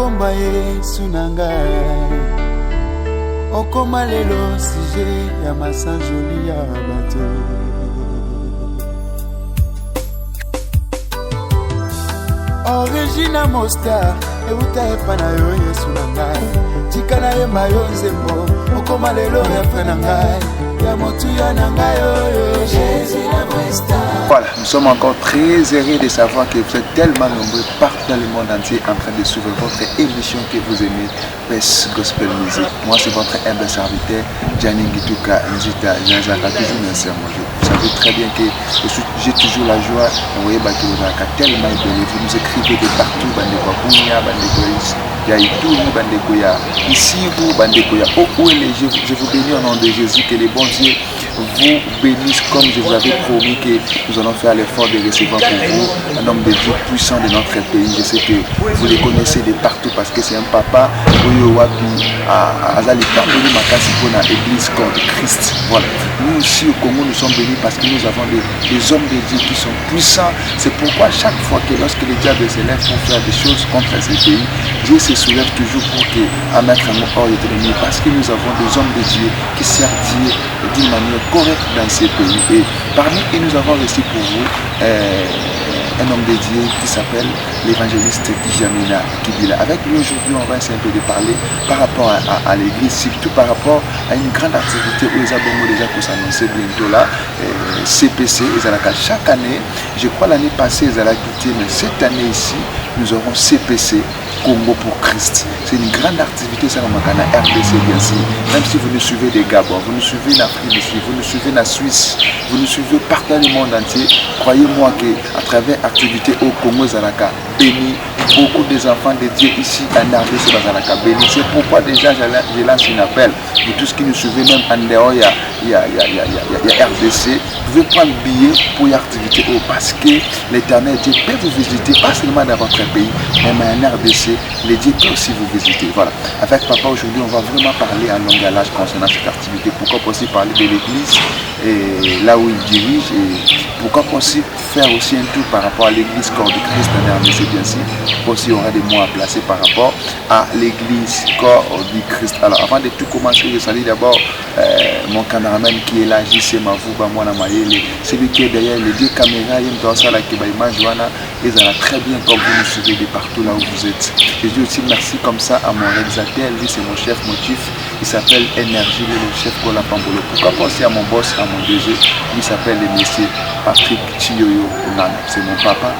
komba Yesu na ngai okoma lelo sujet ya masanjoli ya bato Origina Mostar euta epana yo Yesu na ngai tika na yemba yo nzembo okoma lelo ya fe na ngai ya motu ya na ngai yo Jésus la Mostar. Voilà, nous sommes encore très heureux de savoir que vous êtes tellement nombreux partout dans le monde entier en train de suivre votre émission que vous aimez, Best Gospel Music. Moi c'est votre humble serviteur Gianni Ngituka Nzita Nyanzaka, toujours un serment. Vous savez très bien que j'ai toujours la joie d'envoyer Bakiozaka tellement élevé. Vous nous écrivez de partout, Bandeko Bunia, Bandeko Yaïtouni, Bandeko Ya ici, vous, Bandeko Ya Ouele. Je vous bénis au nom de Jésus, que les bons dieux vous bénissent comme je vous avais promis que nous allons faire l'effort de recevoir pour vous un homme de Dieu puissant de notre pays. Je sais que vous les connaissez de partout parce que c'est un papa Oyowapi Azali Tamboli Makasi pour l'église contre Christ. Voilà. Nous aussi au Congo nous sommes bénis parce que nous avons des hommes de Dieu qui sont puissants. C'est pourquoi chaque fois que lorsque les diables s'élèvent pour faire des choses contre ces pays, Dieu se soulève toujours pour mettre un mot hors de l'ennemi parce que nous avons des hommes de Dieu qui servent Dieu d'une manière correcte dans ces pays. Et parmi eux, nous avons reçu pour vous un homme de Dieu qui s'appelle l'évangéliste Jamina Kibila. Avec lui aujourd'hui, on va essayer un peu de parler par rapport à l'église, surtout par rapport à une grande activité où les abonnés déjà qu'on s'annonçait bientôt là, CPC, chaque année, je crois l'année passée, ils allaient quitter, mais cette année ici, nous aurons CPC, Congo pour Christ. C'est une grande activité, ça va à RDC bien sûr. Même si vous nous suivez des Gabon, vous nous suivez en Afrique du Sud, vous nous suivez en Suisse, vous nous suivez partout dans le monde entier, croyez-moi qu'à travers l'activité au Congo Zaraka, béni, beaucoup des enfants de Dieu ici en RDC Zaraka, béni. C'est pourquoi déjà je lance un appel pour tous qui nous suivez, même en dehors, il y a RDC, vous pouvez prendre billet pour l'activité parce que l'Éternel Dieu peut vous visiter, pas seulement dans votre pays, mais en RDC, les dieux peuvent aussi vous visiter. Voilà. Avec papa aujourd'hui, on va vraiment parler en langage concernant cette activité. Pourquoi pas aussi parler de l'église et là où il dirige et pourquoi pas aussi faire aussi un tour par rapport à l'église corps du Christ en RDC bien sûr. Aussi, on aura des mots à placer par rapport à l'église corps du Christ. Alors avant de tout commencer, je salue d'abord mon caméraman qui est là, JC Mavouba, Mwana Mayele, celui qui est derrière les deux caméras, il me ça la Kebaïma Joana, ils ont très bien comme vous nous suivez de partout là où vous êtes. Je dis aussi merci comme ça à mon réalisateur, lui c'est mon chef motif, il s'appelle Énergie, le chef Kola Pambolo. Pourquoi pas aussi à mon boss, à mon DG, il s'appelle le monsieur Patrick Chiyoyo Onan, c'est mon papa.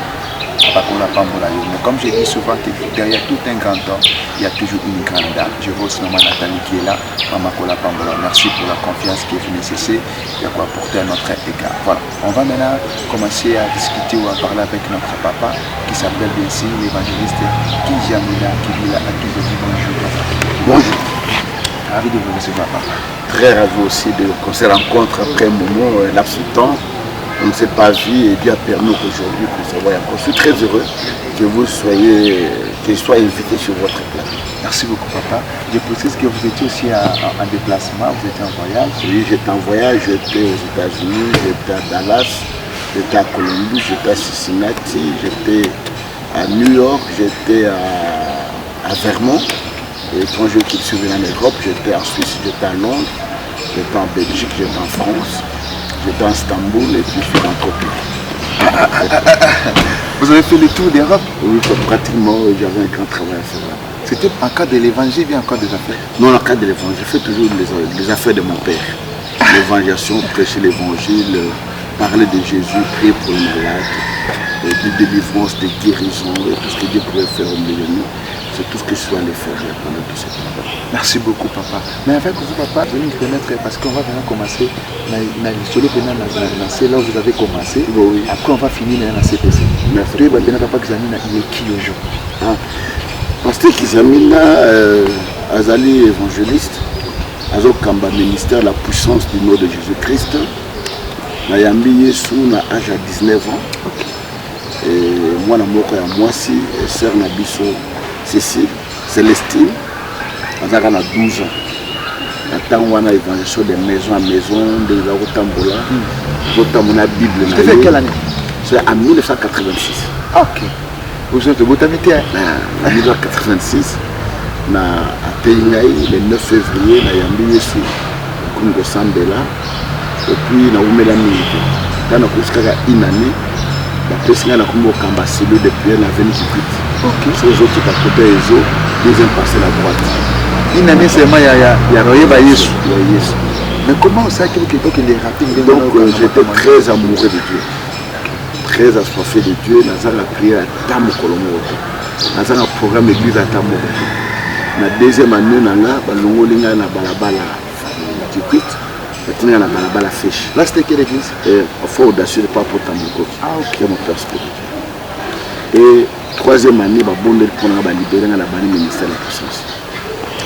Mais comme je dis souvent que derrière tout un grand homme, il y a toujours une grande dame. Je vois aussi maman Nathalie qui est là, maman Kola Pambola. Merci pour la confiance qui est venue cesser et à quoi apporter à notre égard. Voilà, on va maintenant commencer à discuter ou à parler avec notre papa qui s'appelle bien sûr l'évangéliste Kijamina Kibila, à qui je dis bonjour. Bonjour. Ravi de vous recevoir, papa. Très ravi aussi qu'on se rencontre après un moment, laps de temps. On ne s'est pas vu et Dieu a permis qu'aujourd'hui qu'on se voit encore. Je suis très heureux que je sois invité sur votre plateau. Merci beaucoup papa. Je précise que vous étiez aussi en déplacement, vous étiez en voyage. Oui, j'étais en voyage, j'étais aux États-Unis, j'étais à Dallas, j'étais à Columbus, j'étais à Cincinnati, j'étais à New York, j'étais à Vermont. Et quand je suis venu en Europe, j'étais en Suisse, j'étais à Londres, j'étais en Belgique, j'étais en France. J'étais à Istanbul et puis je suis en Copie. Vous avez fait le tour d'Europe? Oui, pratiquement, j'avais un grand travail à faire là. C'était en cas de l'évangile, bien encore des affaires? Non, en cas de l'évangile, je fais toujours les affaires de mon père. L'évangélisation, prêcher l'évangile, parler de Jésus, prier pour les malades, de délivrance, de guérison, et tout ce que Dieu pouvait faire au milieu de nous. C'est tout ce que je suis allé faire pendant tout ce temps. Merci beaucoup, papa. Mais avec vous, papa, vous allez me permettre, parce qu'on va vraiment commencer là où vous avez commencé. Oui. Après, on va finir dans la CPC. Merci. Tu es papa Kizamina, il est qui aujourd'hui? Pasteur Kizamina, Azali évangéliste, Azokamba ministère la puissance du nom de Jésus-Christ. Nayambi Yesu na âge à 19 ans. Okay. Et moi, moi aussi, sœur Nabiso Cécile, Célestine, on a 12 ans. On a évangélisation de maison à maison, de la Rotambola, la Bible. C'était quelle année? C'est en 1986. Ok. Vous êtes botamité. En 1986, na Ateingaï, le 9 février, na Yambi Yesu, Kungo Sambela, et puis na Oumela Milité. Dans une année, la personne a comme au cellule de prière la venue qui quitte. Ok. Ces autres à côté des eaux, deuxième passé la droite. Une année seulement, il y a Royeba Yesu. Mais comment ça qu'il est rapide? Donc j'étais très amoureux de Dieu. Très assoiffé de Dieu. Nous avons prié à Tamo Kolomoto. Nous avons un programme église à Tamo. La deuxième année, nous avons un balabala qui quitte. Nous avons un balabala fèche. Là, c'était quelle église? Au fond audacieux de Papa Tamoko. Ah, ok. Mon père spirituel. Et troisième année, nous avons libéré le ministère de la puissance.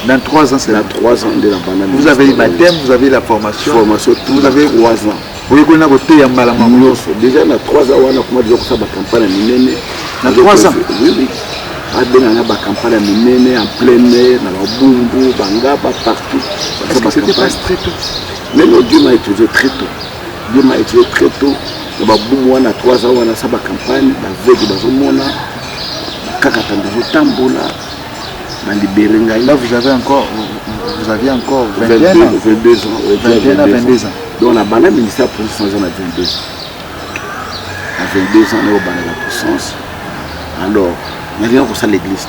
Dans 3 ans, c'est là. 3 ans de la banane. Vous avez le baptême, vous avez la formation. Vous avez 3 ans. Vous avez déjà, dans 3 ans, on a commencé à faire la campagne à Dans 3 ans? Oui. On a fait la campagne en plein air, dans la Bumbu, Bangaba, partout. Est-ce que c'était pas très tôt? Mais non, Dieu m'a étudié très tôt. Dieu m'a étudié très tôt. Dans la Bumbu, on a 3 ans, on a fait la campagne, la veille de Bazomona, la Kakatanda, Tambola. Là, vous aviez encore 21 ans. 22 ans. 21 à 22 ans. Donc, la banane ministère pour 100 ans à 22 ans. À 22 ans, on est au banane la puissance. Alors, on a dit que ça l'église.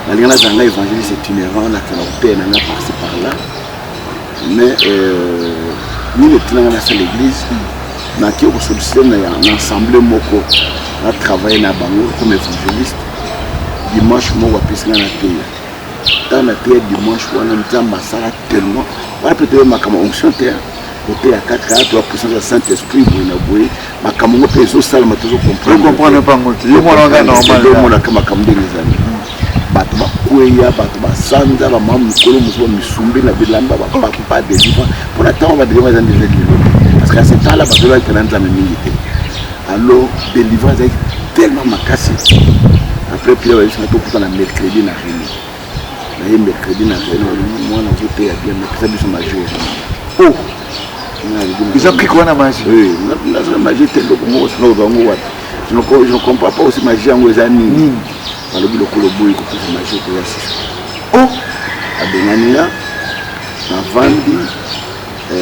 On a dit que l'évangile est itinérant, on a fait la paix, on a passé par là. Mais, nous, on a fait l'église. On a fait un ensemble, on a travaillé comme évangéliste. Dimanche, moi, je vais payer. Dans la paix, dimanche, on a un tellement. On a peut-être ma onction terre. Côté à 4 3 puissance de Saint-Esprit, ma camongo peso salle m'a toujours compris. Je comprends pas moi. Je moi là normal. Moi là comme comme des amis. Bato ba kuya, bato ba sanza, ba mamu kolo muso misumbi na bilamba ba papa de vivant. Pour la temps on va devoir dans des églises. Parce qu'à ce temps-là, bato là qui dans la milité. Alors délivrance est tellement macassé. Après puis je suis tout pour la mercredi na réunion. Na mercredi na réunion, moi na je paye bien mais ça biso majeur. Oh. Ils ont pris quoi dans la magie? Oui, la magie est le mot, je ne comprends pas aussi magie en Wezani. Alors, le colobo est plus magie que la. Oh! À Benania, à Vandi,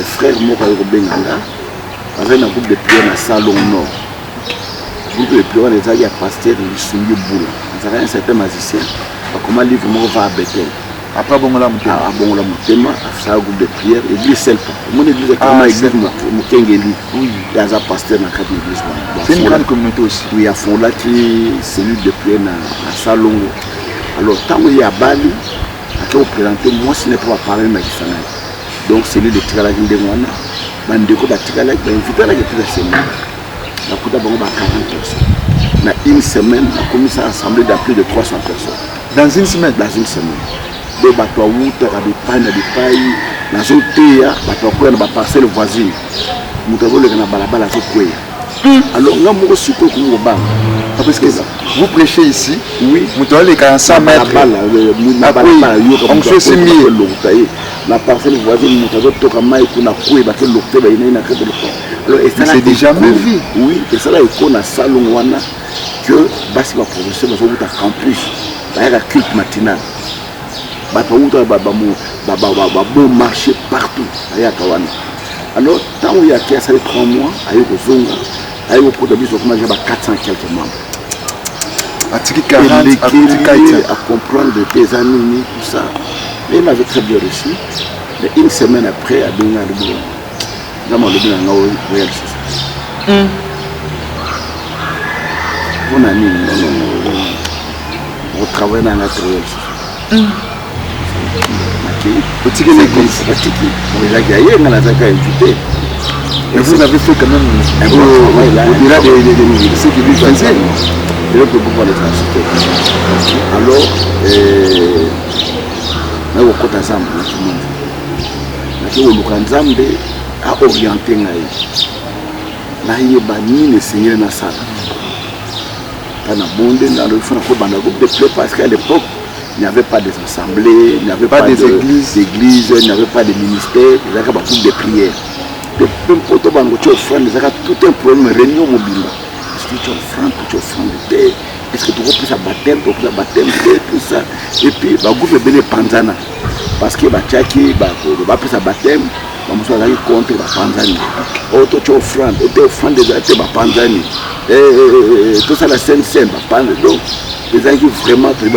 frère Moka Benanga, avec un groupe de prière dans le salon nord. Le groupe de prière, on est allé à pasteur de Sunyu Boula. On a un certain magicien. Comment livre moi va à Bethel. Après bon la mutema. Ah bon la mutema, ça groupe de prière, église seule. Mon église est comme église Mukengeli. Oui, il y a un pasteur dans quatre églises. C'est une grande communauté aussi. Oui, à fond là qui cellule de prière dans salon. Alors tant qu'il y a Bali, à qui on présente moi ce n'est pas parler mais qui s'en est. Donc cellule de Tigala qui demande, bandeko ba Tigala qui invite la qui la semaine. La coupe d'abord 40 personnes. Dans une semaine, on a commencé à assembler de plus de 300 personnes. Dans une semaine? Dans une semaine. Donc, bateau wuta des pailles, na zoteya, bateau quoi na parcelle voisine. Mutavo le na balabala zoteya. Alors, là, moi aussi pour vous bang. Parce que vous prêchez ici, oui. Mutavo les 100 mètres. On fait 6 000. La parcelle voisine, mutavo toka mai kuna kwe bateau l'octe ba ina na kete le. Alors, c'est déjà ma vie. Oui, et ça là il connaît salon wana que basi va progresser dans un campus. Bah il y a culte matinal. Bon marché partout. Alors, tant qu'il y a 3 mois, il y a eu 400 quelques membres. À comprendre des amis, tout ça. Mais il m'avait très bien reçu. Mais une semaine après, à Bénin, on travaille dans la création. Et vous avez fait quand même un peu au-delà de ce que vous faisiez. Alors, a orienté parce qu'à l'époque, il n'y avait pas des assemblées, il n'y avait pas des églises, il n'y avait pas de ministères, il n'y avait pas beaucoup de prières. Tout un problème, réunion mobile. Parce que tu offrandes de thé, est-ce que tu repris sa baptême, tout ça. Et puis, bah, groupe est panzana. Parce que bah, tchaki, bah, après sa baptème, bah, nous sommes allés contre la panzani. Auto tu offrande, auto offrande déjà, tu vas panzani. Tout ça, la scène, bah, panzani. Donc, les amis vraiment, il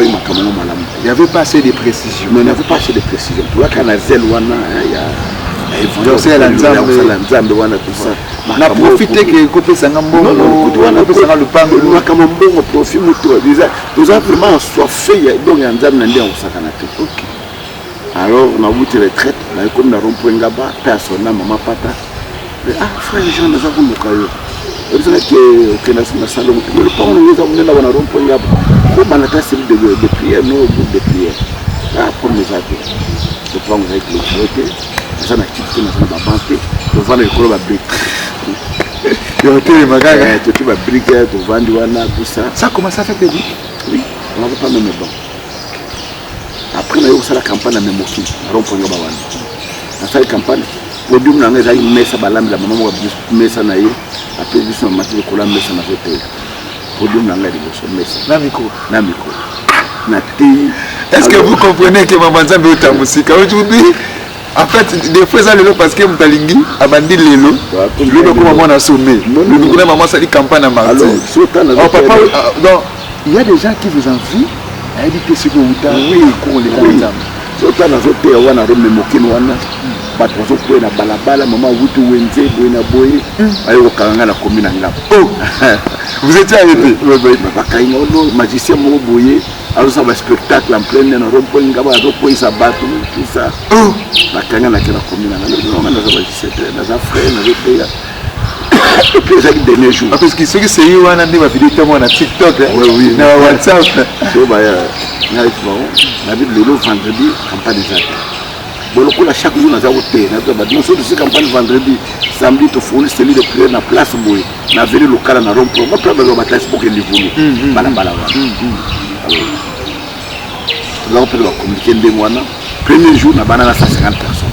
n'y avait pas assez de précision. Mais il n'y avait pas assez de précision. Tu vois, quand la zèle, il y a. On a profité que Kopé Sangambo, on a fait le pan de Wakamambo, profit, nous avons vraiment assoiffé, donc il y a un zam nandé en Sakanate. Alors, on a vu les retraites, on a comme dans Rompoint Gaba, personne, maman pata. Ah, frère, les gens, nous avons le caillou. Ils ont dit que nous salon, le pan, nous avons mis dans Rompoint Gaba. Comme on a tassé de prières, nos groupes de prières. Ah, pour mes amis, le pan, vous avez clôturé. Ça n'a quitté dans la banque, tu vas le colo à briques. Tu vas briquer, tu vas vendre tout ça. Ça commence à faire des briques? Oui, on n'avait pas même bon. Après, on a eu la campagne à Memoki, à Rompoint Gaba. On a fait la campagne. Au début, on a eu une messe à Balam, la maman a mis ça à Naïe. Après, on a mis le cola, mais ça n'a pas été. Au début, on a eu une messe. Namiko. Est-ce que vous comprenez que Maman Zambe est en musique aujourd'hui? En fait, des fois, ça le parce que Moutalingui a bandit l'élo. Le document on a sommé. Le document maman ça dit campagne à Martin. Alors, papa, donc, il y a des gens qui vous envient. Il dit que c'est que vous avez oui, Sota na zote ya wana rome mokino wana. Bato bazo kwa na balabala mama wutu wenze boina boy. Ayo kanga na komina ngapa. Oh. Vous étiez arrêté. Bakainga ono magicien mo boye. Alors ça va spectacle en plein na rompo ngaba zo ko isa bato tout ça. Oh. Bakanga na kila komina na no na za magicien na za frère na zote ya. Et puis les derniers jours. Parce que ceux qui c'est eux on a des vidéos tellement na TikTok oui. Na WhatsApp. So ba ya na vu le vendredi campagne des actes. Bon, chaque jour, nous avons été. Nous sommes ici campagne vendredi, samedi, tu fournis celui de prière dans la place Boy. Nous avons vu le local dans Rome. Moi, je vais vous dire pour que vous voulez. Nous avons communiqué des mois. Premier jour, nous avons 150 personnes.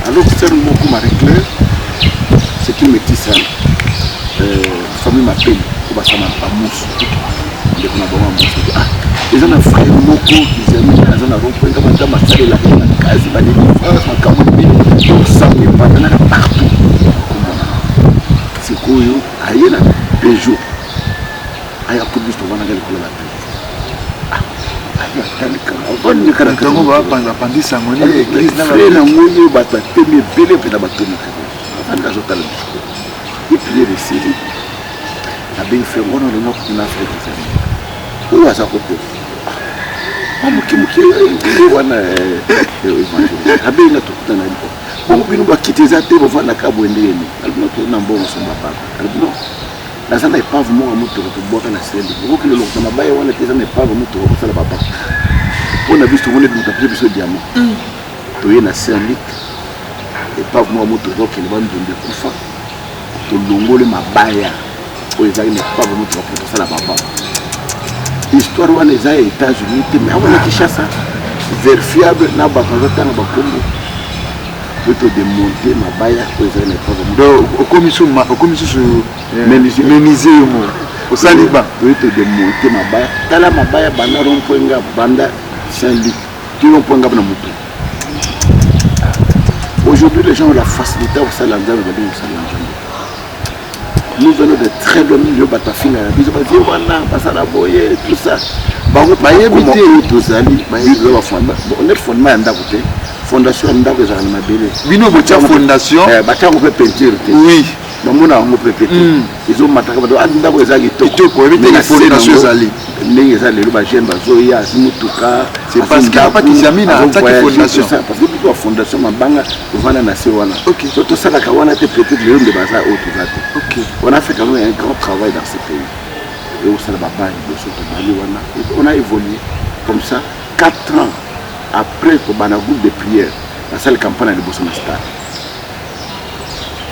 Alors, c'est un mot qui m'a réclairé. C'est qui me dit ça. La famille m'appelle. Pour ça, je mousse. Les gens ont fait beaucoup, ils ont mis dans un rond-point, comme ça, la case, les différences, les camoufles, tout ça, il y a partout. C'est quoi, il y a des jours. Il y a plus de temps, on va aller à la paix. On va prendre pendant ça, on est l'église dans la paix. On va te tenir belé, puis on va te tenir. On va te tenir. Et puis, il y a des séries. On a bien fait, on a le nom qu'on a fait. Où est-ce qu'on peut? Wana abenga tukutana hapo. Mungu binu bakitiza tebo vana kabwendeni. Alikuwa tuna mbongo somba papa. Alikuwa na sana ipavu mo mtu kutoboka na sendi. Ngoki lelo kama baya wana teza na ipavu mtu kusala papa. Ona biso ngone mutapije biso diamo. Toye na sendi. Ipavu mo mtu ngoki ni bandu ndekufa. Tolongole mabaya. Oyezali na ipavu mtu kusala papa. L'histoire wana eza ya États-Unis te mais awana Kinshasa vérifiable na bakazotanga bakombo peut démonter mabaya ko eza na pas donc okomisu meniser mo osaliba peut démonter mabaya tala mabaya banda rompoenga banda Saint-Luc tout rompoenga na mutu. Aujourd'hui les gens ont la facilité au salanza de aller au salanza. Nous venons de très loin, nous avons tout ça. On est fondement fondation fondation oui ils ont c'est parce qu'il n'y a pas qui s'amène à attaquer fondation parce que plutôt fondation mabanga tout ça la kawana était peut-être le de bazar autour. On a fait quand même un grand travail dans ce pays et on a évolué comme ça 4 ans après pour un groupe de prière la salle campagne de Bossona Stade.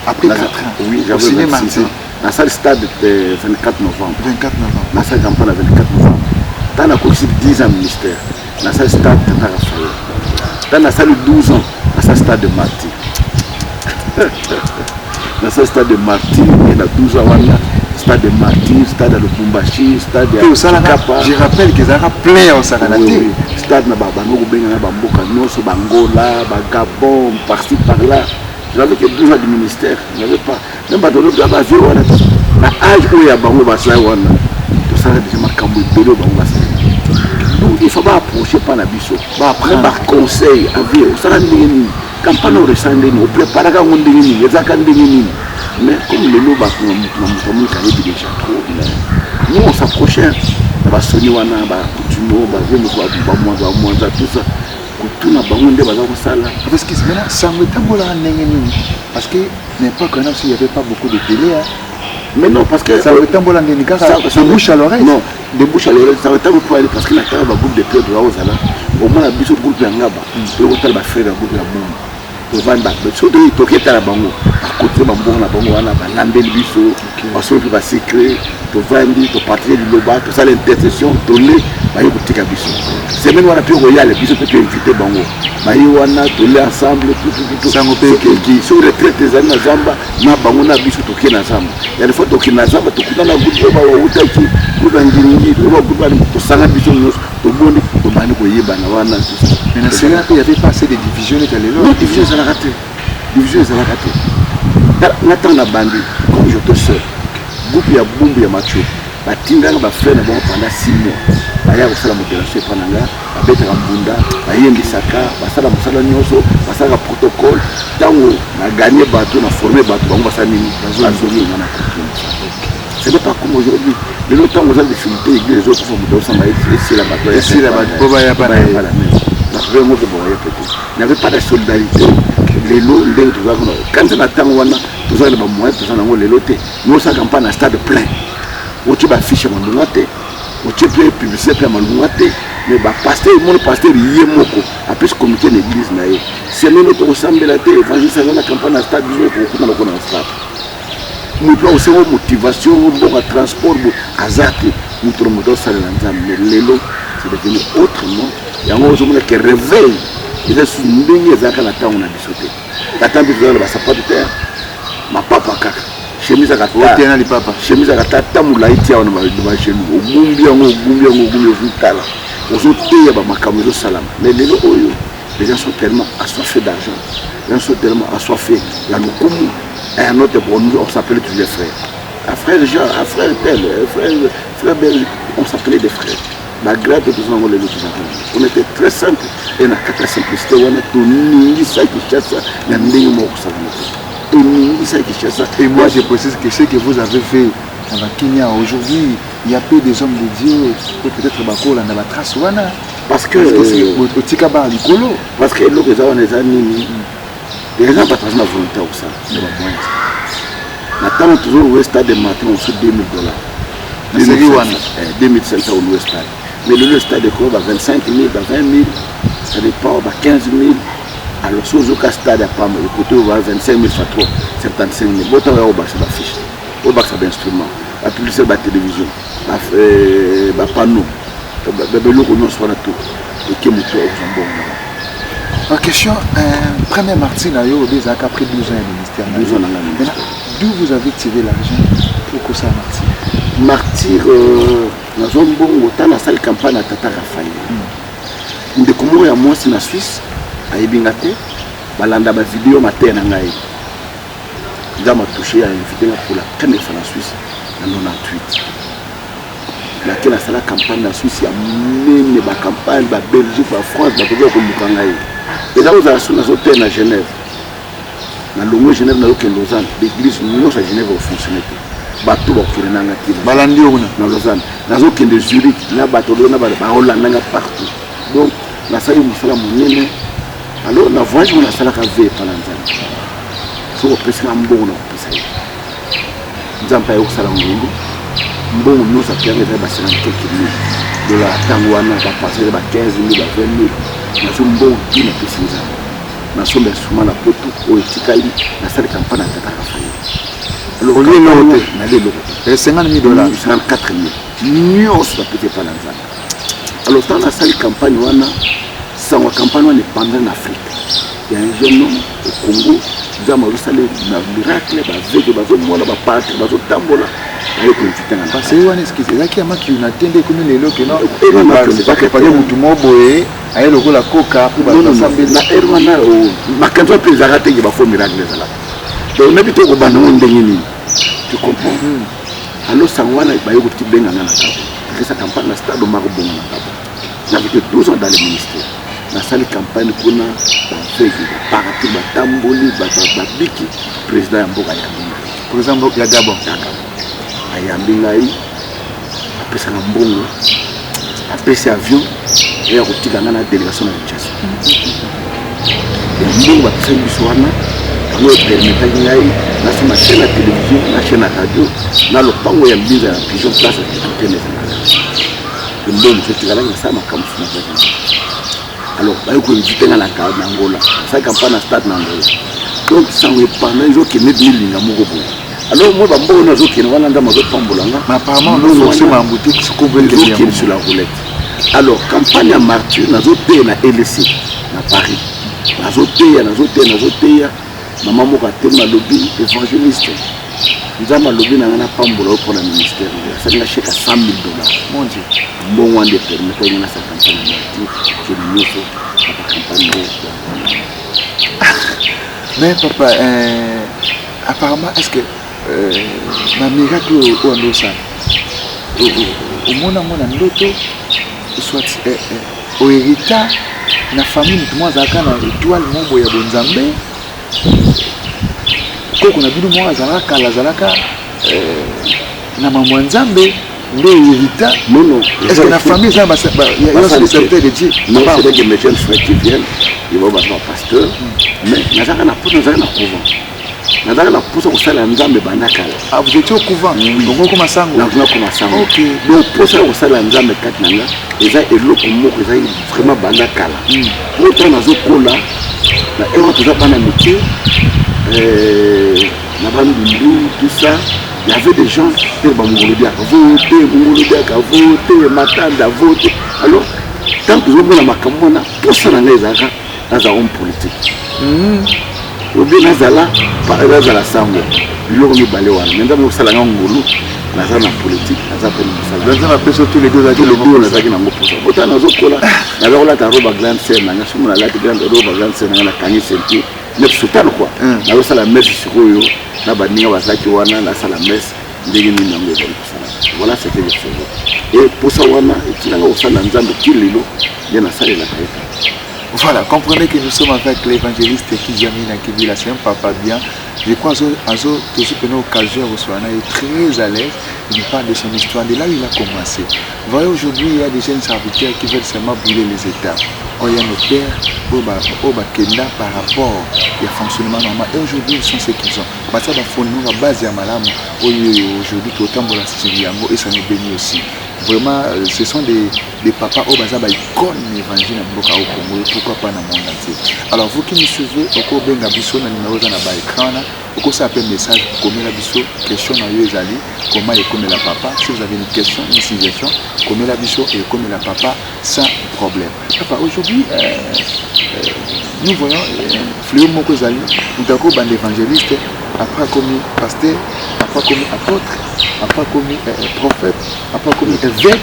Après 4 ans, oui, j'avais 26 ans. La salle stade de 24 novembre. La salle campagne de 24 novembre. Dans la course 10 ans ministère. La salle stade de Raphaël. Dans la salle 12 ans, la salle stade de Marty. La salle stade de Marty, et la 12 ans, stade de Martyr, stade de Lubumbashi, stade de Chikapa. Je rappelle qu'ils ont plein au Saranati. Stade de Bango Benga, Bamboka, Noso, Bangola, Gabon, par-ci par-là. J'avais que 12 ans du ministère. Je n'avais pas. Même pas de l'autre, la vie, on a tout. Mais âge où il y a Bango Basla, tout ça, déjà, ma cambo de Bango Basla. Donc, il faut pas approcher par la biseau. Par conseil, à vie, au Sarandini, campagne au Ressandini, au Préparaga Mondini, les Akandini. Mais comme les lots, déjà trop, nous on s'approchait, on va sonner, on va tout ça. Parce que maintenant, ça me tambola parce que n'importe quand il n'y avait pas beaucoup de télé. Mais non, parce que ça me tambola ça bouche à l'oreille. Non, de bouche à l'oreille, ça me tambola parce que la terre va groupe de pieds de la hausse là. Au moins la biseau groupe de Ngaba, et au tal va faire la groupe de la bombe. Au vanda, mais surtout il toquait à la bango. À côté de la bango, on a l'ambé le biseau, on se va secret, tu vandi, tu partir du loba, tout ça l'intercession, tu l'es. C'est même on a pu royal, puis on peut inviter Bango. Maïwana, tous les ensemble, tout ça, qui sont les traités des années Zamba, na Bango na biso toki na Zamba. Il y a des fois toki na Zamba, toki na groupe, on va au Taki, on va Ngiringi, on va groupe, tout ça na biso nous, tout bon, tout bani koye banawana tout ça. Mais dans ce cas, il y avait pas assez de divisions et de non, division ça l'a raté. Division ça l'a raté. N'attends la bande, comme je te sais, groupe il y a boum, il y a macho. La tinga va faire pendant 6 mois. Il y a aussi la modération pendant là, la bête à Bunda, il y a des saccas, la musala nyoso, la protocole. Tant qu'on a gagné bateau, on a formé bateau, on va s'animer dans la zone où on a continué. Ce n'est pas comme aujourd'hui. De l'autre temps, vous avez difficulté, les autres font moto, ça m'a été ici la bateau. Ici la bateau, il n'y a pas de il n'y avait pas de solidarité. Les lots, quand on attend, tout ça, les moyens, tout ça, les lots, nous, ça campagne à stade plein. Tu vas afficher mon note, tu peux publier mon note, mais pasteur, mon pasteur, il y a moko. Après, ce comité d'église, c'est le notre ensemble de la terre, évangéliste, la campagne à stade, pour qu'on ait un stade. Nous avons aussi une motivation, un transport, un hasard, notre moteur, ça mais les lots, c'est devenu autrement. Il y a un autre qui réveille. Il y a une ligne qui est à la temps, on a discuté. La temps, il y a pas de terre. Ma papa, kaka. Chemise à papa. Chemise à tata moulaïtia on va chez nous. Au Vitala. Aux autres, ma salam. Mais les gens sont tellement assoiffés d'argent. Les gens sont tellement assoiffés. Il y a nous et un autre pour nous, on s'appelait tous les frères. Un frère Jean, un frère tel, un frère belge, on s'appelait des frères. La grâce de tous les autres. On était très simple. Et on a quatre simplicité. On a tout mis ça qui chasse. Il y a des mots qui et moi je précise que ce que vous avez fait à Kenya aujourd'hui, il y a peu des hommes de Dieu, peut-être Bakola dans la trace. Parce que parce que les gens pas transmettre volontaire au ça. Maintenant toujours au stade de matin on fait $2,000. 2500 au stade. Mais le stade de quoi 25 000, 20 000, ça dépend, 15 000. Alors, si vous avez un stade à Pam, le côté où vous avez 25 000 fois 3, 75 000, vous avez un affiche, vous avez un instrument, la publicité de la télévision, le panneau, le logo, nous sommes tout. Et qui est mon tour au Zambon. En question, premier Martin, il a pris 12 ans au ministère. 12 ans dans le ministère. D'où vous avez tiré l'argent pour que ça Martyr Martyr, dans Zambon, autant la salle campagne à Tata Raphaël. De comment il y a moi, c'est la Suisse. Aïbinga te balanda ba vidéo matin na ngai nga m'a touché à inviter pour la première fois en Suisse en 98 laquelle a fait la campagne en Suisse ya même ba campagne ba Belgique ba France ba ko ko mukangai et là vous avez sur nos hôtels à Genève na longo Genève na aucun Lausanne l'église nous à Genève au fonctionner bateau ba pour na ngati balandi ona na Lausanne na zo kende Zurich na bateau na ba Hollande nga partout donc na sayi musala munene. Alors, la voyage, on a fait la cavée pendant un temps. Il faut que on bon, nous avons payé au salon. Bon, nous avons fait quelques minutes. De la Tangwana, on va passer de 15 000 à 20 000. Nous avons bon qui n'a plus de nous avons instrument la poteau, au Etikali, la salle campagne à Tata Raphaël. Alors, on a les $50 000. 54 000. Nous avons fait pendant un temps. Alors, dans la salle campagne, on a sans la campagne pendant l'Afrique. Il y a un jeune homme au Congo, qui a un miracle, il y a un miracle, il y a un tambola. aye koinvite nga parce que wana eske ezalaki amaki unatende ekomi lelo ke non bakepake motu mo boye aye lokola koka mpo basambeli na ere wana makanzo mpe ezalaka tenge bafo miracle ezalaka donc nayebi te okobanda ngo ndenge nini tu comprends alors sango wana baye koti benganga na kabo ekesa campagne na stade omako bongo na kabo j'avais que 12 ans dans le ministère nasali campagne kuna baveki baparati batamboli babiki président ya mboka yambi président ya Gabon ayambi ngai apesanga mbongo apesi avion eya kotika nga na délégation na Kinshasa mbongo bapesaki biso wana yango epermetaki ngai nasima chaîne ya télévision na chaîne ya radio na lopango ya mbinza ya pigeon place atenezanga mbongo mosu etikalaki nasala makambo sunazaki alors baye koinvite nga na Angola asali campagne na stade na Angola donc sango epanda ezokende bilinga moko boye alors moi bambongo nazokende wana nzambe azopambolanga apparemment forcément emboutique ezokende sur la roulette alors campagne ya martyr nazoteya na LC na Paris nazoteya mama moko atema alobi évangéliste nzambe alobi nanga napambola yo mpona ministère asalinga chèque à $100 000 mon dieu mbongo wana epermetaki nasa campagne ya martyr kende nyonso na bacampagne mais papa apparemment est-ce que na miracle oyo andosala omona mona ndoto soit oherita na famille mutu moko azalaka na étoile moko ya bonzambe koko na bino moko azalaka kala azalaka na mambo ya nzambe nde oherita non est-ce que na famille eza yonso serviteur de Dieu non c'est que mes jeunes frères qui viennent ils vont battre pasteur mais nazalaka na poto nazalaka na couvent nazalaka na posa kosala ya nzambe banda kala. Ah, vous étiez au couvent? Bongo koma sango? Bongo koma sango. Ok. Donc posa kosala ya nzambe kati na nga eza eloko moko eza vraiment banda kala. Pourtant nazokola na ewa toza bana mike na bandundu tout ça. Il y avait des gens qui votaient, Matanda, voter. Alors, tant que je vois ma camona, tout ça dans les agents, dans un homme politique. Ou bien dans la sangle, l'homme est baléois. Maintenant, vous savez, dans la politique, dans la personne, tous les deux, tous les deux, les agents n'ont pas. Autant dans le cola, alors là, t'as robe à grande scène, la nation, la grande robe à grande scène, la cagné senti. Mais c'est tout quoi. Là, ça la messe sur eux. Na baninga bazaki wana na sala messe ndenge nini na mbele voilà c'était le fait et pour ça wana etinanga osala nzambe kililo ya na sala la kaita. Voilà, comprenez que nous sommes avec l'évangéliste Kijamina Kibila, c'est un papa bien. Je crois que Azo, tout ce que nous occasion est très à l'aise. Il parle de son histoire, de là où il a commencé. Vous voyez, aujourd'hui, il y a des jeunes serviteurs qui veulent seulement brûler les étapes. Il y a nos pères, Kenda par rapport au fonctionnement normal. Et aujourd'hui, ils sont ce qu'ils ont. Parce que la base de Malam, aujourd'hui, tout autant de la Siciliango, et ça nous bénit aussi. Vraiment, ce sont des papas au bazar icône l'évangile au Congo, pourquoi pas dans le monde entier. Alors vous qui nous suivez, au Benga Bisso, dans le numéro dans l'écran, au ça appelle message, comment la Bisso, question à Yezali, comment et comment la papa, si vous avez une question, une suggestion, comment la Bisso et comment la papa, sans problème. Papa, aujourd'hui, nous voyons Fléau Mokozali, nous avons un évangéliste, après commis pasteur, après commis apôtre, après commis prophète, après commis évêque,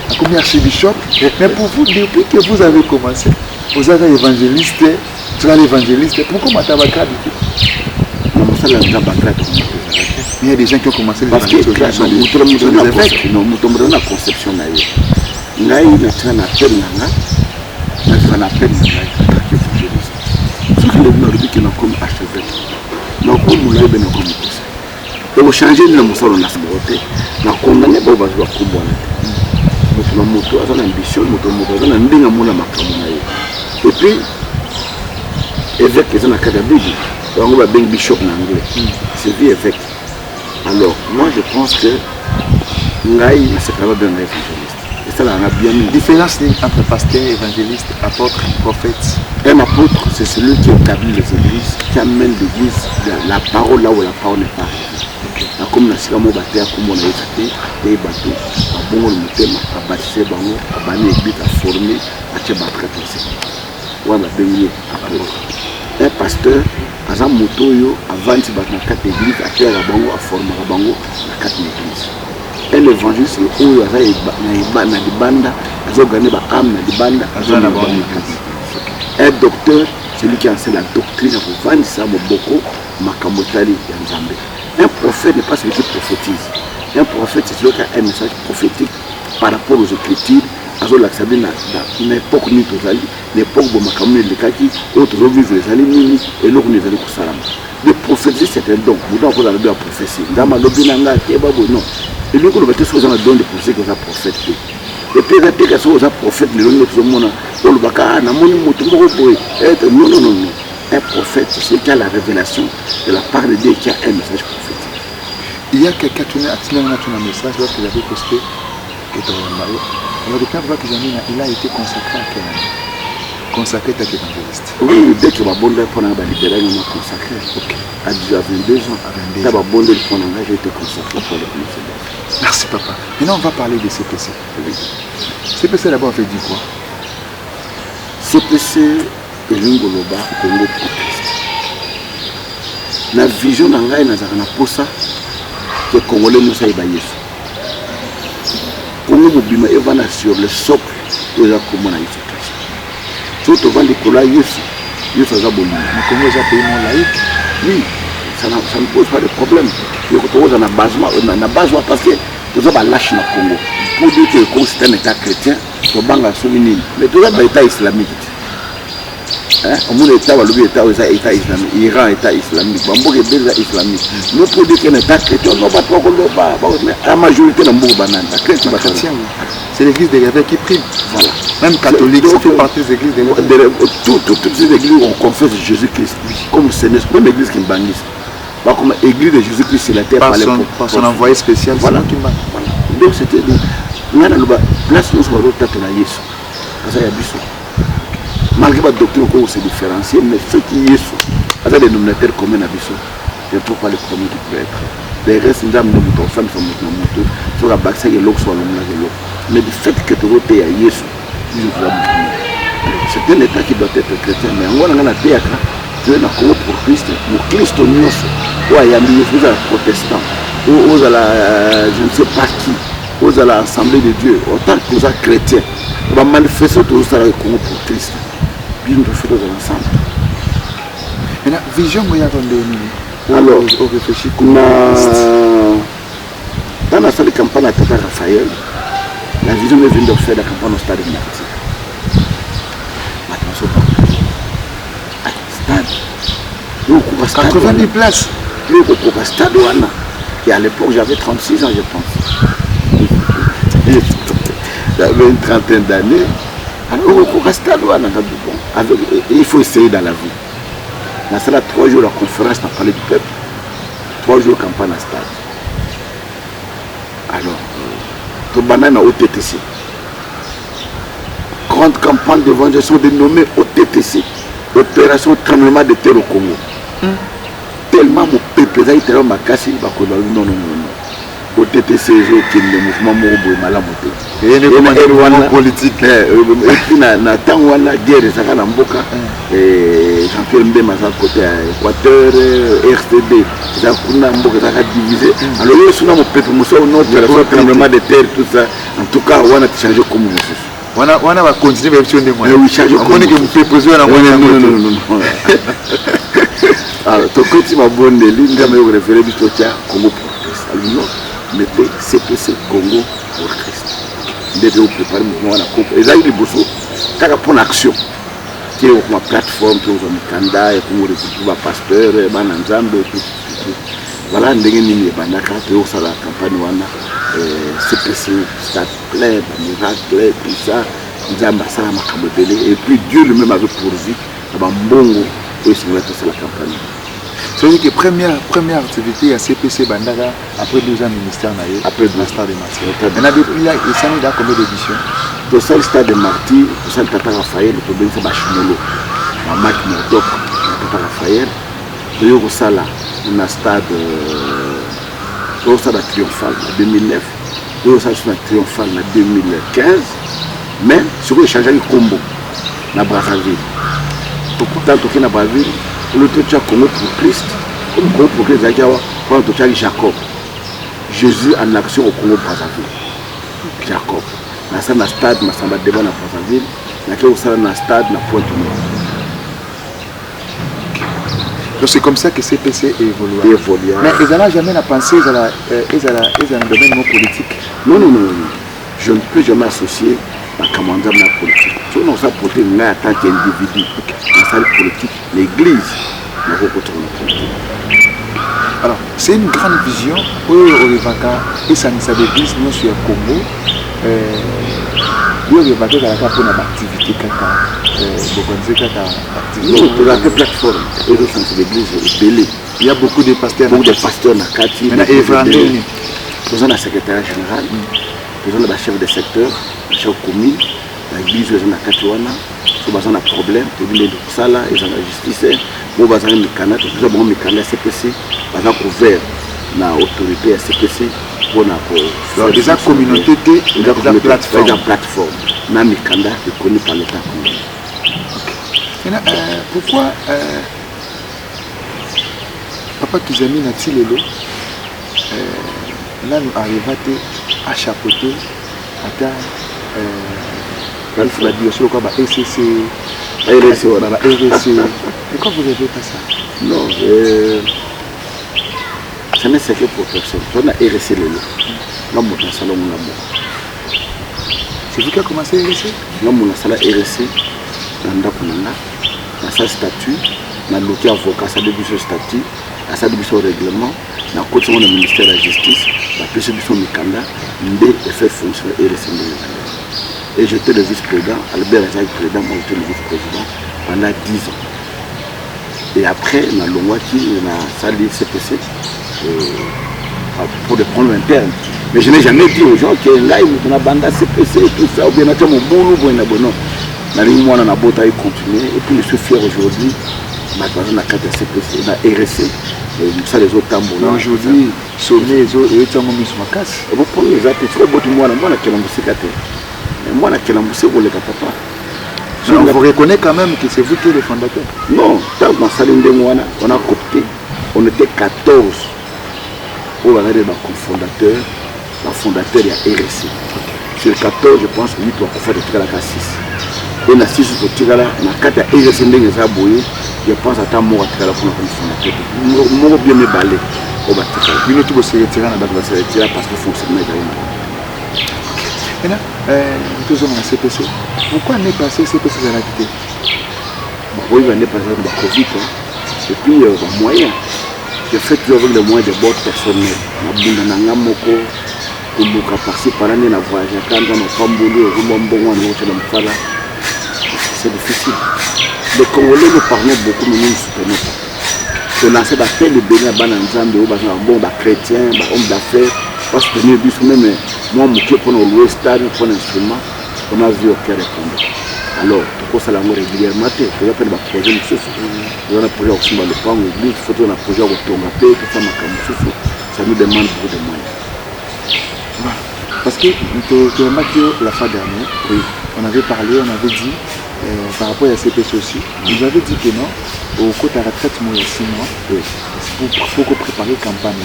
après commis archibishop. Mais pour vous, depuis que vous avez commencé, vous êtes évangéliste, tu es l'évangéliste, pourquoi vous avez habité? Il y a des gens qui ont commencé parce que les évêques, nous avons la conception. Nous avons un appel, nous avons ce que les Nordiques qui n'ont comme archevêque. Nous avons changé de notre nationalité. Nous avons condamné les gens qui ont ambition, et puis, évêque est un académie, donc on va bien bishop en anglais. C'est dit évêque. Alors, moi je pense que nous avons bien évangéliste. Et ça, on a bien mis. Différence entre pasteur, évangéliste, apôtre, prophète. Un apôtre, c'est celui qui établit les églises, qui amène l'église, la parole là où la parole n'est pas arrivée. Comme nous avons bâti à comme on a été, et bateau, à bon le thème, à bâtir bango, à bâtir l'église, à former, à te battre présenté. On a béni apôtre. Un pasteur, à un moto, avant de battre dans 4 églises, à faire la bango, à former la bango, dans 4 églises. un évangéliste où na libanda azogane ba âme na libanda un docteur celui qui enseigne la doctrine pour vendre ça moboko makamotali ya Nzambe. Un prophète n'est pas celui qui prophétise. Un prophète c'est celui qui a un message prophétique par rapport aux écritures. Azo l'accepter na l'époque ni tozali l'époque bo makamone lekaki o tozo vivre les années nini et l'eau nous allons kusalama. Le prophétie c'est un don. Vous devez avoir la prophétie. Ndama lobi nanga ke babo non. Et lui, on va te choisir un don de penser que ça prophète. Et puis, il y a des prophètes, les gens qui sont là, on va dire, non, non, non. Un prophète, c'est celui qui a la révélation de la part de Dieu qui a un message prophétique. Il y a quelqu'un qui a un message lorsque j'avais posté et dans le maillot. On a dit qu'il a été consacré à quel année? Consacré à quel évangéliste? Oui, dès que ma bonne pour la libérer, on m'a consacré. À 22 ans, j'ai été consacré pour le ministère. Merci papa. Maintenant on va parler de CPC. Oui. CPC d'abord fait dire quoi? CPC est l'Ingoloba Congo pour Christ. La vision d'Angaï n'a pas ça que Congolais nous saïba Yesu. Congo Bima est sur le socle de la commune à Yesu Christ. Tout au vent de Kola Yesu, Yesu a aboli. Le Congo est un pays non laïque. Oui, ça ne pose pas de problème. Il faut que na base parce que nous avons lâché le Congo. Pour dire que le Congo c'est un état chrétien, nous avons souligné. Mais tout ça c'est un état islamique. Au moins l'état islamique, Iran état islamique, Bambouk est déjà islamique. Nous pour dire qu'un état chrétien, nous pas trop la majorité de Bambouk banane. C'est l'église des réveils qui prime. Voilà. Même catholique, ça fait partie des églises des réveils. Toutes ces églises ont confessé Jésus-Christ comme Seigneur, même l'église qui banise. Comme l'église de Jésus-Christ sur la terre par son envoyé spécial. Voilà. Donc c'était la place où nous sommes à Yesu. Ça y a biso. Malgré la doctrine qu'on se différencie, mais ce qui est Yesu, c'est le dénominateur commun à biso. Je ne trouve pas le premier qui peut être. Les restes nous avons nos femmes sont notre moto. Sur la base c'est l'eau soit l'homme. Mais du fait que tu votes à Yesu, c'est un état qui doit être chrétien. Mais on a un théâtre. Tu es dans le Congo pour Christ, pour Christ au mieux. Ouais, il y a des protestants, aux à la, je ne sais pas qui, aux à l'Assemblée de Dieu, autant que nous chrétiens, on va manifester tout ça dans le Congo pour Christ. Puis nous faisons ensemble. Et la vision, il y a alors, on réfléchit dans la salle de campagne à Tata Raphaël, la vision est venue de faire la campagne au stade de Martyr. Stade. 90 places. Et à l'époque, j'avais 36 ans, je pense. J'avais une trentaine d'années. Alors, il faut essayer dans la vie. Dans cela, 3 jours, la conférence n'a parlé du peuple. 3 jours, campagne à stade. Alors, tout banane au TTC. Grande campagne d'évangélisation dénommée au TTC. Opération tremblement de terre au Congo. Tellement mon peuple a été ma casse, non. Au TTC, qui est le mouvement Morobo Malamoto. Et le mouvement politique. Et puis, na Tangwana, guerre, ça va dans Mboka. Jean-Pierre Mbema, ça côté Équateur, RCD, ça a Mboka, ça a divisé. Alors, il y a mon peuple, mon tremblement de terre, tout ça. En tout cas, on a changé comme nous. On va continuer à faire des moyens. Oui, chargé comme on peut poser un moyen. Non. Alors, ton côté m'a bonne ligne, je me référer à Congo pour Christ. Alors, non, mettez CPC Congo pour Christ. Dès que vous préparez le mouvement, et là, il est beau. Quand on prend action, qui est une plateforme, qui est un candidat, qui est un pasteur, qui est un ensemble, voilà, on a une campagne, CPC, stade plein, miracle, tout ça. Et puis Dieu lui-même avait pourvu à Mbongo et c'est la campagne. C'est-à-dire que première activité à CPC Bandara après 2 ans de ministère après 2 stade de Martyr. On a depuis là, il s'en est combien d'éditions? Pour ça, le stade de Martyr, pour ça, le Tata Raphaël, pour bien c'est Bachimolo. Ma marque Murdoch, le Tata Raphaël. Pour ça, là, on a stade triomphal en 2009. Pour ça, on a triomphal en 2015. Mais sur le changement de combo, na Brazzaville. Pourquoi tant que na Brazzaville, le truc Congo pour Christ, comme Congo pour Christ, quand tu as Jacob. Jésus en action au Congo Brazzaville. Jacob. Dans le stade, je suis devant la Brazzaville. Dans le stade, na Pointe-Noire. Donc c'est comme ça que CPC évolue. Mais ils n'ont jamais pensé à un domaine politique. Non. Je ne peux jamais associer la commandant de la politique. Si on a porté en tant qu'individu, dans salle politique, l'église n'a pas porté la politique. Alors, c'est une grande vision pour Olivaka et ça ne savait pas si nous sommes au Congo. Olivaka est pour l'activité non, pour la plateforme, l'église est belle. Il y a beaucoup de pasteurs. Beaucoup de pasteurs dans Kati. Nous avons un secrétaire général, nous avons un chef de secteur, un chef de commune, l'église est dans Kati. Nous avons un problème, nous avons ça là, ils ont la justice. Nous avons un mécanisme, nous avons un mécanisme CPC, nous avons couvert l'autorité CPC pour la déjà communauté, la plateforme. Nous avons un mécanisme reconnu par l'État. Pourquoi Papa Kizami Natilelo là nous arrivons à chapeauter à la biosphère comme RCC. Pourquoi vous n'avez pas ça? Non, ça n'est secret pour personne. On a RSC Lelo. C'est vous qui avez commencé à RSC? Non, on a salé RSC. On a sa statut. On a l'outil avocat, ça débute ce statut. Ça débute ce règlement. On a continué le ministère de la Justice. On a pu subir son mécanda. On a fait fonctionner RSC. Et j'étais le vice-président. Albert Azak, président, moi j'étais le vice-président pendant 10 ans. Et après, on a l'Ongwaki, on a sali CPC pour des problèmes internes. Mais je n'ai jamais dit aux gens qu'il y a une bande CPC et tout ça, ou bien on a mon boulot, ou bien on a moi on a beau continuer. Et puis je suis fier aujourd'hui, on a 4 CPC, on a RSC, et ça les autres tambours. Aujourd'hui, sommet les autres, et tu as mis sur ma casse. Et vous prenez les actes, moi je suis moi je suis papa. On vous reconnaît quand même que c'est vous qui êtes le fondateur. Non, tant que on a coopté, on était 14 pour avoir des cofondateurs. Le fondateur il y a RSC. Sur 14, je pense que 8 ont fait de la 6. Et la 6 pour tirer là, on a 4 RSC je pense à ta mort à tirer la fondateur. Moi bien me balai au bâtiment. Une autre se retirer dans la se retirer parce que fonctionnement est mal. Maintenant, nous sommes en CPC. Pourquoi n'est pas CPC à la quitté? Oui, on est passé dans la Covid. Et puis, il y a des moyens. Je fais toujours avec les moyens de bord personnel. Je suis en Namoko, je suis passé par l'année, je voyage à Kanda, je suis en c'est difficile. Les Congolais nous parlons beaucoup, mais nous ne soutenons pas. On lancé d'appel de Bénin à Bananzambe, bon, chrétien, homme d'affaires, parce que nous disons même, moi, je prends le stade, je prends l'instrument, on a vu aucun répondre. Alors, pourquoi ça l'a régulièrement fait? Il y a un projet de souffle. Il y a un projet aussi dans le plan, il faut un projet au Tongapé, tout ça, ça nous demande beaucoup de moyens. Parce que tu as remarqué la fois dernière, oui, on avait parlé, on avait dit, par rapport à CPC aussi, vous avez dit que non, au côté de la retraite, moi, il y a 6 mois, pour préparer la campagne,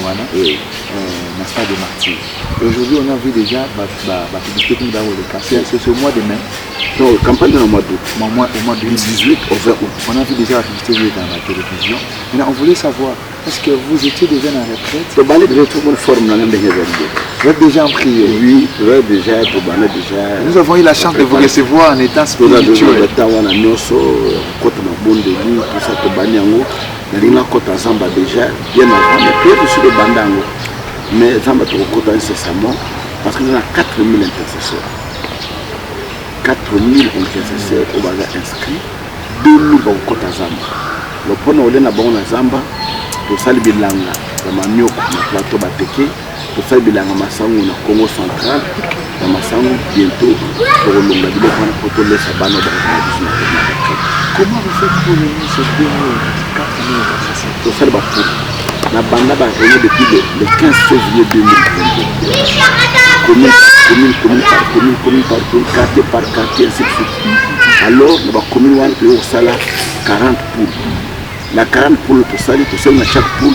n'est-ce pas, de martyrs. Et aujourd'hui, on a vu déjà la publicité qui nous a le cas. C'est ce mois de mai. Non, la campagne est au mois d'août. Au mois 2018, au 20 août. On a vu déjà la publicité dans la télévision. Maintenant, on voulait savoir, est-ce que vous étiez déjà en retraite? Vous êtes déjà en prière? Oui, déjà. Nous avons eu la chance de vous recevoir en étant spirituel. Mais Zamba te recompte incessamment parce qu'il y a 4000 intercesseurs. 4000 intercesseurs au Baga inscrits, 2000 recompte à Zamba. Le point où on a bon à Zamba, pour ça le bilan, la manioc, le plateau Bateke, pour ça le bilan à Massango, le Congo central, la Massango bientôt pour le monde de l'Opan pour tout le sabano dans la vision. Comment vous faites pour réunir ces 4000 intercesseurs? Pour ça le bateau. La bande va réunir depuis le 15 février 2022. Commune par commune, quartier par quartier, ainsi de suite. Alors, la commune a au salaire 40 poules. La 40 poules pour ça, on a chaque poule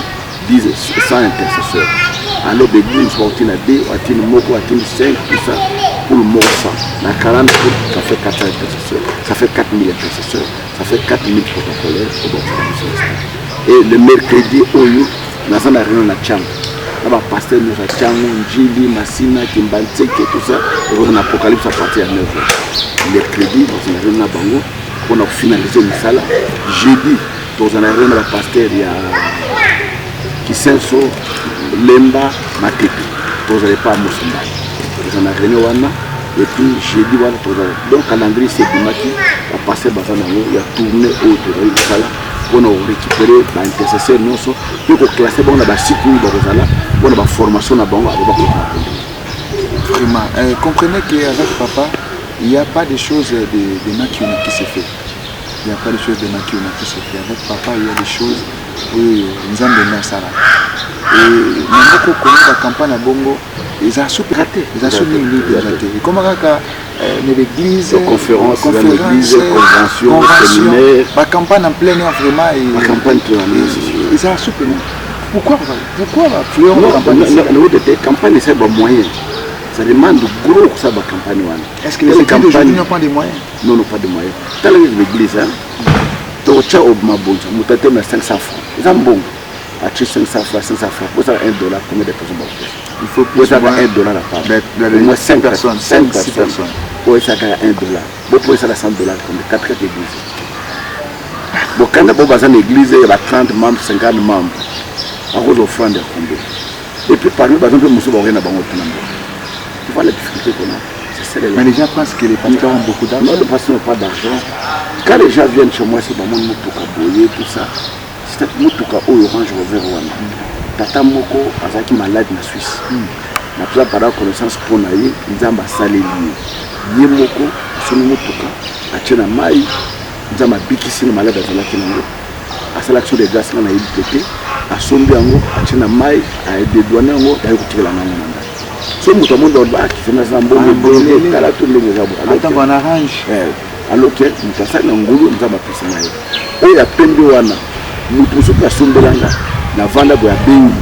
10 100 intercesseurs. alors l'église va tenir 2, va tenir moko, va tenir 5, tout ça, pour le mot 100. Dans 40 ça fait 400 intercesseurs, ça fait 4000 intercesseurs, ça fait 4000 protocolaires. Et le mercredi, nous avons une réunion à Tchang. Nous avons pasteur, nous avons Tchang, Njili, Massina, Kimbantseke, tout ça. Et nous avons l'Apocalypse à partir de 9h. Mercredi, nous avons une réunion à Bango pour finaliser le salle. Jeudi, nous avons une réunion à pasteur, il y a Kisenso, Lemba, Matepi. Nous n'avons pas à Moussamba. Nous avons une réunion et puis jeudi, donc le calendrier c'est Bimaki, on a passé il y a tourné autour de la salle pour récupérer l'intercesseur, pour classer les cycles pour la formation. Vraiment, comprenez qu'avec papa, il n'y a pas de choses de maquillage qui se fait. Il n'y a pas de choses de maquillage qui se fait. Avec papa, il y a des choses où nous avons des ça. Et nous avons connu la campagne à Bongo. Ils ont souple raté. Ils ont souple raté. Comment l'église, conférence, convention, séminaire, la campagne en plein air vraiment. La campagne plein air. Ils ont souple. Pourquoi la campagne c'est un moyen. Ça demande gros ça la campagne. Est-ce que les églises d'aujourd'hui n'ont pas de moyens? Non, pas de moyens. Dans l'église, tu as au Mabon, tu as 500 francs. Ils ont bon. À 500 francs, vous avez $1, combien de personnes? Il faut plus de $1 à part. Au moins 5 personnes, 5 personnes. Oui, ça a $1. Vous pouvez ça $100 comme 4 églises. Bon, quand vous avez une église, il y a 30 membres, 50 membres. À cause d'offrandes. Et puis, par exemple, nous avons rien à Bango. Tu vois la difficulté qu'on a. Mais les gens pensent que les pasteurs ont beaucoup d'argent. Non, les pasteurs n'ont pas d'argent. Quand les gens viennent chez moi, c'est dans mon moutouka boyer, tout ça. C'est un moutouka orange au vert. Tata Moko, qui est malade en Suisse. Na pla para connaissance pour naïe, nous avons salé lié. Yé Moko, son moutouka. A tchena mai, nous avons bikisi malade à la kinango. À sélection des glaces, on a eu le pété. À Sombiango, à tchena mai, à des douanes, à écouter la main. So mutu monde orba qui fait na zambo le kala tout le ngabo attends on arrange alors que mutu sa na ngulu nzamba pesa nayo o ya pembe wana mutu so ka sombelanga na vanda bo ya bengi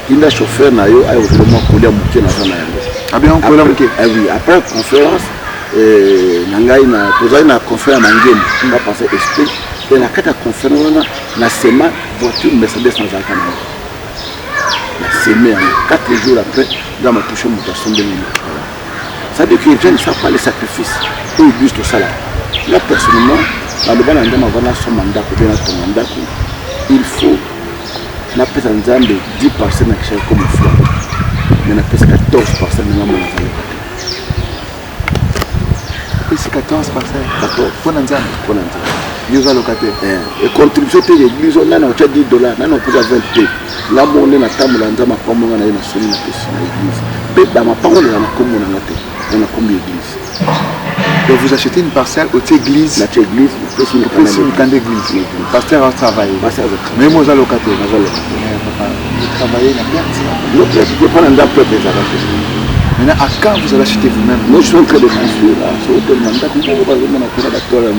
kinda chauffeur nayo ayo vraiment kolia mutu na vanda yango abia on kolia mutu oui après conférence nangai na pozai na conférence ngeni on va passer esprit et la kata conférence na sema voiture Mercedes sans akana. C'est 4 jours après, dans ma touche, je suis ça veut dire que les gens ne savent pas les sacrifices. Eux, ils disent tout ça là. Là, personnellement, dans le mandat, il faut na pesa nzambe 10% na kisha comme fleur. Mais na pesa 14% na mama nzambe. Pesa 14%. 14 pour nzambe. Pour nzambe. Dieu va locater. Et contribution de l'église, on a $10, on a plus de 20. Là, on est dans la table, on a l'église. Mais dans ma parole, on a combien d'églises. Donc vous achetez une parcelle au église. La église, c'est une grande église. Pasteur a travaillé. Mais moi, j'ai locaté. Vous travaillez la perte. Non, je ne peux pas l'en peuple. Maintenant, à quand vous allez acheter vous-même? Moi, je suis en train de construire là. C'est au mandat que vous avez la toile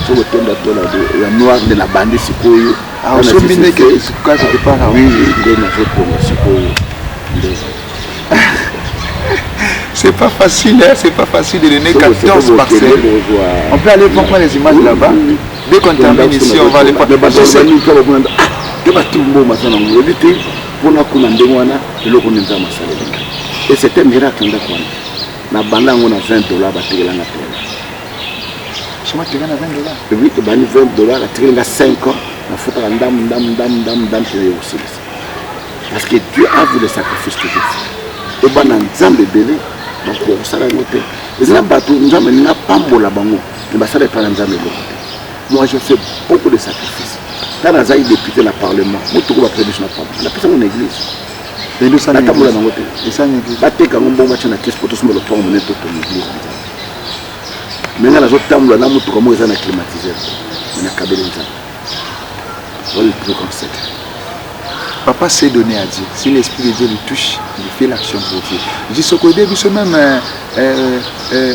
sur le thème de la noire de la bande Sikoyo. Ah, on se mine que c'est quoi ce départ? Oui, il est dans notre Sikoyo. C'est pas facile, hein? C'est pas facile de donner 14 parcelles. On peut aller prendre les images là-bas. Dès qu'on termine ici, on va aller prendre. Et c'est un miracle. Na banda on a $20 bategelanga tena. Chama tegana $20. Oui, tu bani $20 bategelanga 5 ans, na fota ndam tele aussi. Parce que Dieu a vu le sacrifice que tu fais. Et bana nzambe belé, donc on sala ngote. Les bateaux nzambe na pambola bango, ne ba sala pas nzambe belé. Moi je fais beaucoup de sacrifices. Quand on a été député dans le parlement, moi tout va prédire na pambola. On a fait mon église. Et nous ça n'église. Et ça n'église. Baté quand on bon match na caisse pour tout le temps on est tout en église. Maintenant les autres temps là mutu comme ils ont climatiseur. On a kabeli ça. Voilà le plus concept. Papa s'est donné à Dieu. Si l'esprit de Dieu lui touche, il fait l'action pour Dieu. Je dis ce que début ce même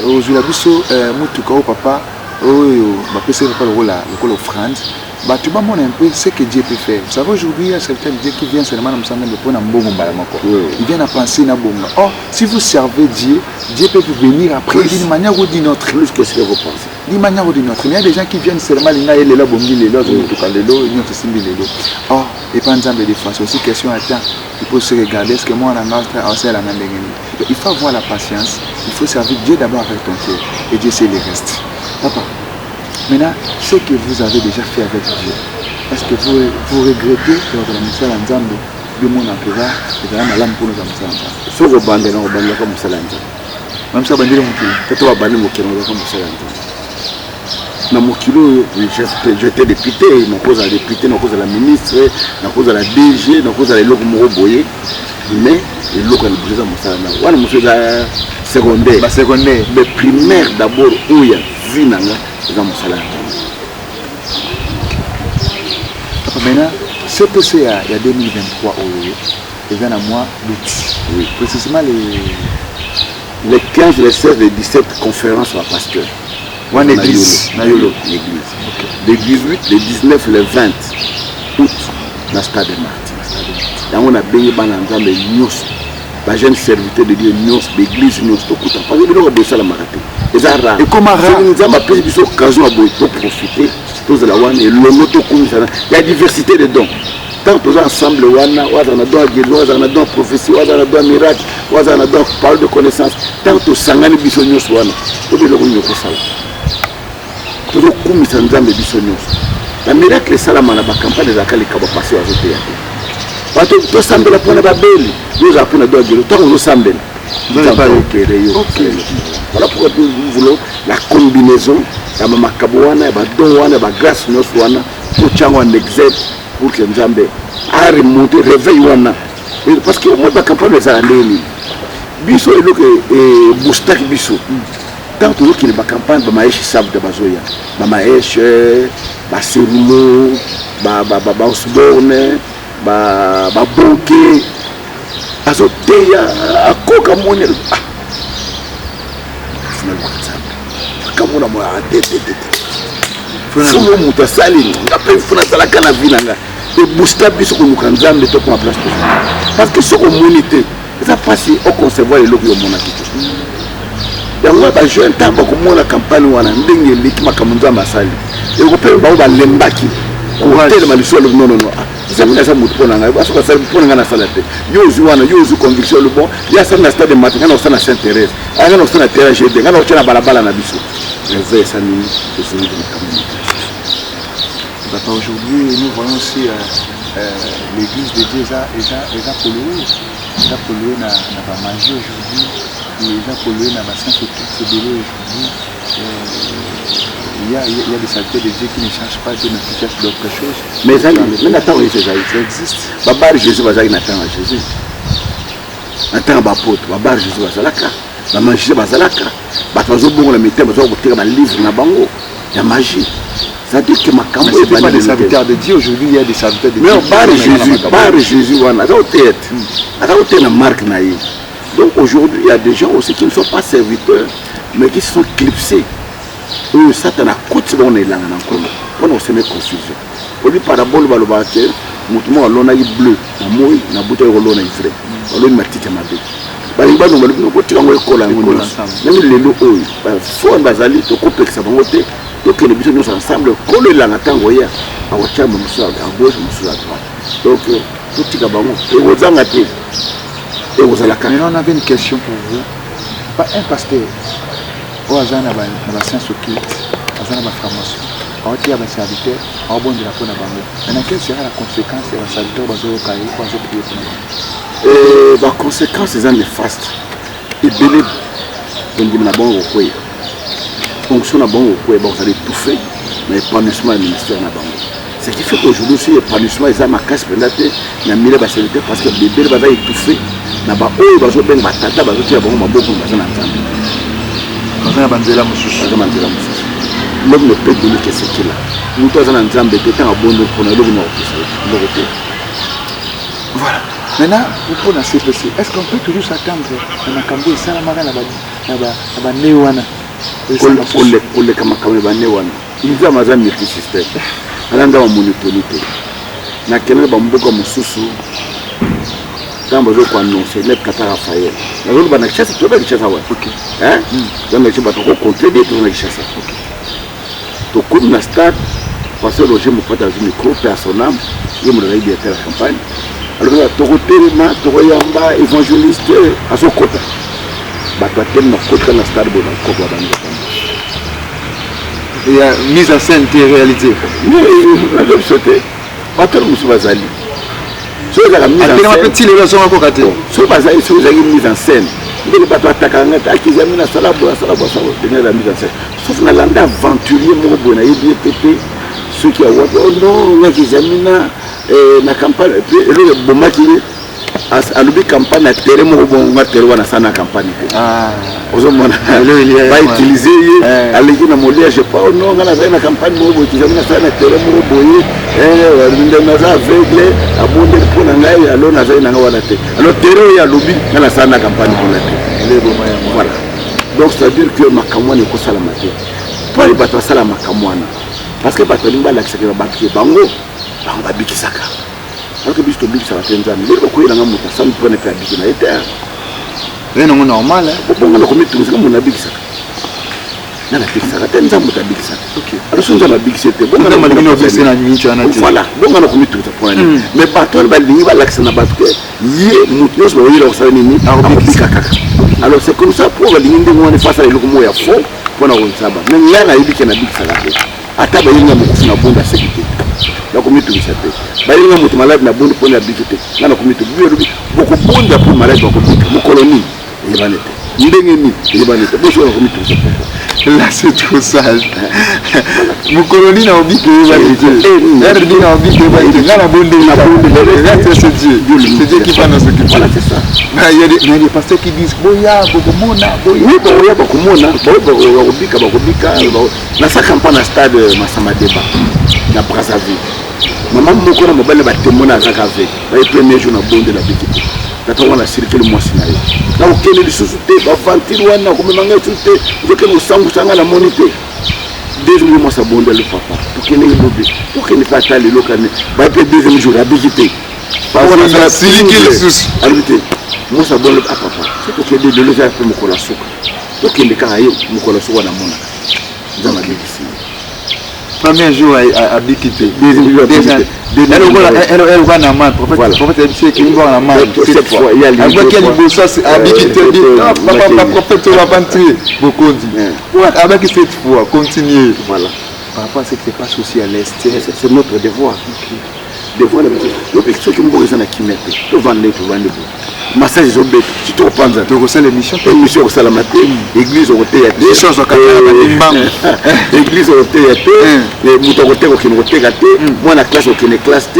aux ulabiso mutu kao papa oh bah c'est pas le rôle là, le offrande. bah, tu vas montrer un peu ce que Dieu peut faire. Vous savez, aujourd'hui, il y a certains Dieu qui viennent seulement dans le sens de prendre un bon mbalamako. Ils viennent à penser na bomba. Or, si vous servez Dieu, Dieu peut vous venir après d'une manière ou d'une autre. Plus que ce que vous pensez. D'une manière ou d'une autre. Il y a des gens qui viennent seulement les là, les bombi, les là, les là, les là. Or, et pas ensemble des fois, c'est aussi question à temps. Il faut se regarder, est-ce que moi, il faut avoir la patience. Il faut servir Dieu d'abord avec ton cœur. Et Dieu sait le reste. Papa. Maintenant, ce que vous avez déjà fait avec Dieu, est-ce que vous regrettez que votre ministère en Zambie, le monde en Péra, et dans la lame pour nous en Zambie? Si vous bandez, on bandez comme ça l'entend. Même ça, bandez le mokilo. Quand on va bandé mon kilo, comme ça l'entend. Dans mon kilo, j'étais député, je cause à la députée, je cause à la ministre, je cause à la DG, je cause à l'élève Moroboye. Mais l'élève est le président de mon salon. Voilà, monsieur, secondaire. Secondaire. Mais primaire d'abord, où il y a Zinanga. Maintenant, ce que c'est il y a 2023 il y a un mois d'août. Oui. Précisément les 15, les 16, les 17 conférences à pasteur. Une église. L'église. Les 18, les 19, les 20 août, dans le stade de Martyrs. Et on a béni dans les news. Les jeunes serviteurs de Dieu, l'église, nous sommes tous. Parce que nous avons besoin de la marathon. Et comment nous avons pris l'occasion de profiter de la diversité de dons. Tant que nous ensemble, nous avons don à guérison, nous avons don à prophétie, nous avons don à miracle, nous avons don à parole de connaissance. Tant que nous avons don à bisous, nous avons don à bisous. Nous avons don à bisous. La miracle est salama na campagne de la passer à côté. Parce que nous sommes là pour la babeli, nous avons don à guérison. Tant que nous sommes là. Voilà pourquoi nous voulons la combinaison de la Kabouana, de la grâce pour Tchango en exil, pour que nous a remonté, réveil. Parce que moi, la campagne des années, Bisso et Boustak Bisso. Tant que nous avons la campagne, nous avons savent de Bazoya. Nous avons Baserulo, Baosborne, Babonke. Azoteya akoka monel kamona mo atete fumo mutasali ngape funa sala kana vinanga e booster biso ko mukanzambe to ko place parce que ce communauté ça passe au concevoir le logo mona kitu yango ba jeune tamba ko mona campagne wana ndenge likima kamunza masali e ko pe ba lembaki ko tele malisolo non ça me laisse mouton pour n'anga parce que ça pour n'anga na salade yo conviction le bon il y a ça na stade de matin quand on s'en a Sainte-Thérèse on s'en a terrain GD quand on tient la balabala na biso réveil ça nous c'est une communication. Aujourd'hui nous voyons aussi l'église de Dieu est polluée na ba manger aujourd'hui il est pollué na ba Saint-Étienne aujourd'hui. Il y a des saletés de Dieu qui ne cherchent pas Dieu, mais qui cherchent d'autres choses. Mais ça existe. Babar Jésus va aller attendre Jésus. Attends apôtre, babar Jésus va zalaka. La magie va zalaka. Batazo bongo la mettre bazo boter dans livre na bango. La magie. Ça dit que ma cambo est pas des serviteurs de Dieu aujourd'hui, il y a des serviteurs de Dieu. Mais bar Jésus wana za tête. Ata tête na marque na yi. Donc aujourd'hui, il y a des gens aussi qui ne sont pas serviteurs mais qui sont clipsés. Oui, Satan a coûté dans les langues encore. On se met confusion. On dit parabole, balobateur, mouton, l'on a eu bleu, la mouille, la bouteille, l'on a eu frais. On a eu ma petite amabé. Baliba, nous avons côté en école en Angola. Même les lots, faut un bazali, to couper que ça va monter. Donc les bisous nous ensemble, coller la tango hier, à Wacham, à gauche, à droite. Donc, tout est là-bas. Et vous en avez. Et vous allez la carte. Maintenant, on avait une question pour vous. Pas un pasteur. Au hasard, on a la science occulte, on a la formation, on a un serviteur, on a un bon de la peau. Maintenant, quelle sera la conséquence de la serviteur de la conséquence, c'est néfaste. Et belé, donc il y a un bon recours. Donc, si on a un bon recours, vous allez tout faire, mais l'épanouissement du ministère n'a pas. Ce qui fait qu'aujourd'hui, si l'épanouissement est à ma casse, il y a un millier de serviteurs parce que les bébés vont étouffer. Il y a un millier de serviteurs parce que les bébés vont étouffer. L'homme ne peut donner que ce qu'il a. Nous sommes en train de faire un bon pour nous. Voilà. Maintenant, pour la CPC, est-ce qu'on peut toujours s'attendre à la Cambo et Salamara à Néwana? Pour les Kamakamé, il y a un multisystème. alanga wa monotonité na kenele ba mboka mususu kamba zo kwa annoncer le Kata Raphaël na zo ba na chasse to ba chasse wa OK hein donc na chiba to ko contredire to na chasse OK to comme na stade parce que Roger me prête un micro personnel il me réveille à la campagne alors to ko telema to ko yamba évangéliste à son côté ba to tel na côté na stade bo na ko ba bande il y a mise en scène qui est réalisée mais je sauter pas tout le monde va zali so la mise en scène petit les leçons encore raté so bazali so za mise en scène ndele bato atakanga ta kizami na salabo de la mise en scène sauf na landa aventurier mo bona yebi pété ceux qui a oh non na kizami na campagne le bomaki à l'objet campagne à terre mo bon na terre wana sana campagne ozomona ba utiliser aleki na molia je pas non na na campagne mo kizami na sana terre mo boye nde na za aveugle abonde pour na ngai alors na za na wana te alors terre ya lobi na sana campagne pour la terre voilà donc ça veut dire que makamwana ko sala mate pour les bateaux sala makamwana parce que bateau limba la kisaka bakki bango ba bikisaka alors que biso bikisa batenza mais ko yela ngamuta ça me prend pas bikina eta non normal bon na komitu ngaka mona bikisaka na bikisaka tenza muta bikisaka OK alors sonza na bikisete bon na malino bikisa na nyincho na te voilà donc na komitu ta point mais bateau ba lingi ba lakisa na bateau yé mutu so yela ko nini bikisaka alors c'est comme ça pour lingi ndengone face à le ko moya fo pour na onsaba mais là na yibikena bikisaka ata ba yinga mukufuna bonda sécurité la komitu bisate ba yinga mutu malade na bonda pour na bikite na komitu bibi boko bonda pour malade boko mu colonie ibanete ndengeni ibanete bo so komitu bisate là c'est trop sage mu colonie na obike ibanete erdi na obike ibanete na bonda c'est Dieu qui va nous occuper voilà c'est ça il y a des pasteurs qui disent boya bokomona boya bokomona obika na sa campagne stade Massama Débat na Brazzaville maman moko na mobile ba témoin za kave ba premier jour na bonde la bikiti na la circuler moi sinayo na okele lisusu te ba vantir wana ko memanga tuté joke no sangu sanga la monité deuxième mois sa bonde le papa to kene lobi to kene pas le lokane ba pe deuxième jour la bikiti ba wana na circuler lisusu habité moi sa bonde à papa c'est to kene de le faire pour mokola suka to kene ka yo mokola suka na mona nzama bikisi premier jour à Bikité elle va na man prophète monsieur qui va na man cette fois il y a les ça c'est à Bikité papa prophète va pas entrer beaucoup dit avec cette fois continuer voilà par rapport à ce qui se passe aussi à l'est c'est notre devoir devoir le picture qui me pose na kimete to vendre massage zo bet tu te repenses to ko sala émission au salamate église au théâtre les choses au katana mbang église au théâtre et muto ko te ko kino te gate moi na classe au kine classe te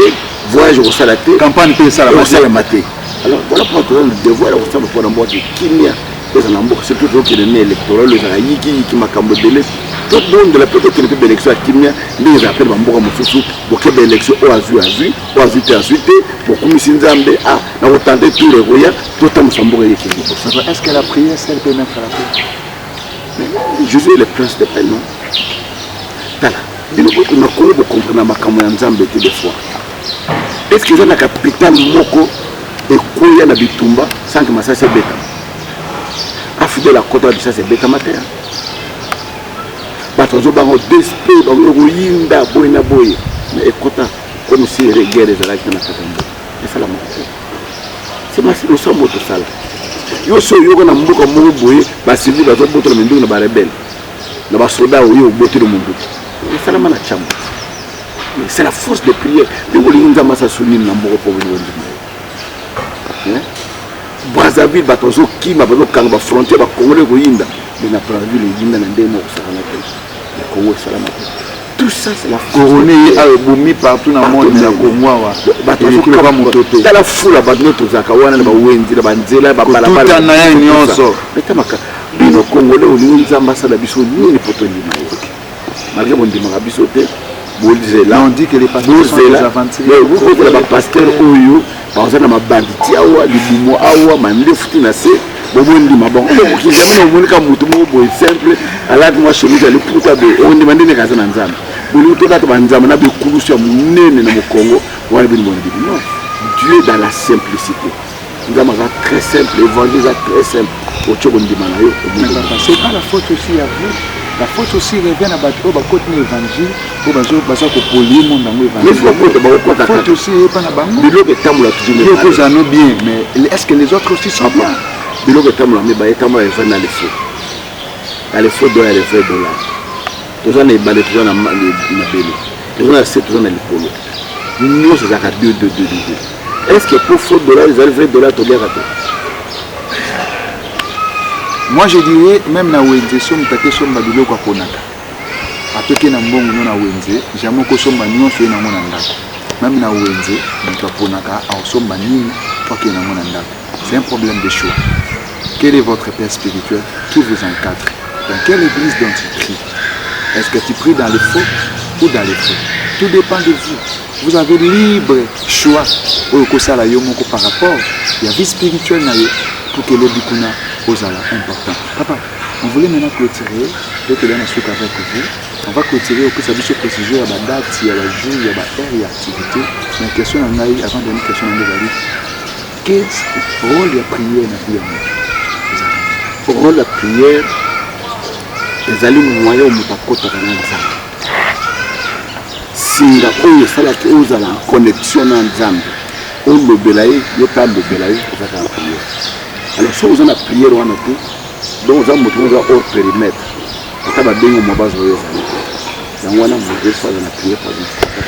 voyage au salate campagne pe salamate alors voilà pour toi le devoir au salamate pour moi de kimia ça na mboko surtout que le né électoral le yiki qui makambo délai tout le monde de la peut-être que le élection à kimia les appelle mboko mususu boke be élection au azui beaucoup misinzambe ah na otante tout le roya tout tam samboko yiki est-ce que la prière celle peut mettre à la paix Jésus est le prince de paix non tala bino ko na ko comprendre makambo ya nzambe te des fois est-ce que na capitale moko et koya na bitumba sans que ça se beta afide la côte de ça c'est beta matin bato zo bango d'esprit bango yinda boyna boy mais écoute comme si reggae les alaki na katambo et ça la moto c'est ma le sombo tout ça yo so yo na mbuka mo boy ba civil bato boto na ndungu na ba rebelle na ba soda yo boto le mundu et ça la mana chamba c'est la force de prière de bolinga masa souline na mboko po bolinga hein Brazzaville batozo kima bazo kanga frontière ba Congolais ko yinda mais na Brazzaville yinda na ndemo ko sala na le Congo salama tout ça c'est la couronné a boumi partout dans le monde na komwa batozo kama mototo dans la foule bazo tozaka wana na ba wenzi na banzela ba balabala tout na ya nyonso betamaka bino Congolais olinza ambassadeur biso ni poto ndima malgré bon ndima biso te là on dit que les pasteurs sont des aventuriers vous les pasteurs oyo bazana na mabanditi awa libumo awa mandefuti na se bobondi mabongo ki jamais on monika mutu mo boy simple ala moi chemise ali puta be on demande ne kaza na nzambe Dieu est dans la simplicité. Nous avons très simple, l'évangile est très simple. C'est pas la faute aussi à vous. La faute aussi revient à l'évangile, la faute aussi est pas bien, mais est-ce que les autres aussi sont bien? Les faux dollars, les vrais dollars. Tous les balais, tous les bébés, tous les assiettes, tous les polos. Nous, c'est à 2. Est-ce que pour faux dollars, les vrais dollars, tu les ratés? Moi je dirais, même na wenze, si on t'a somba bilo kwa ponaka. Apeke na mbongo no na wenze, jamais ko somba nyonso na mona ndako. Même na wenze, kwa ponaka, au somba nini kwa ke na mona ndako. C'est un problème de choix. Quel est votre père spirituel qui vous encadre? Dans quelle église dont tu pries? Est-ce que tu pries dans les faux ou dans les faux? Tout dépend de vous. Vous avez libre choix par rapport à la vie spirituelle pour que le bikuna osala important. Papa, on voulait maintenant clôturer, donc là on a avec vous. On va clôturer au que ça puisse préciser à la date, à la jour, à la heure et l'activité. Mais la question en a eu avant de donner une question en Nouvelle. Quel rôle de la prière dans la vie? Le rôle de la prière, les allumes moyens au Moutako Taranza. Singa oyo salaki ozala en connexion na Nzambe. On le belaye, le pas le belaye, on va faire la prière. Alors si vous avez la prière, on a tout. Donc vous avez hors périmètre. On va bien au mabaz oyo. Donc on a mangé ça dans la prière par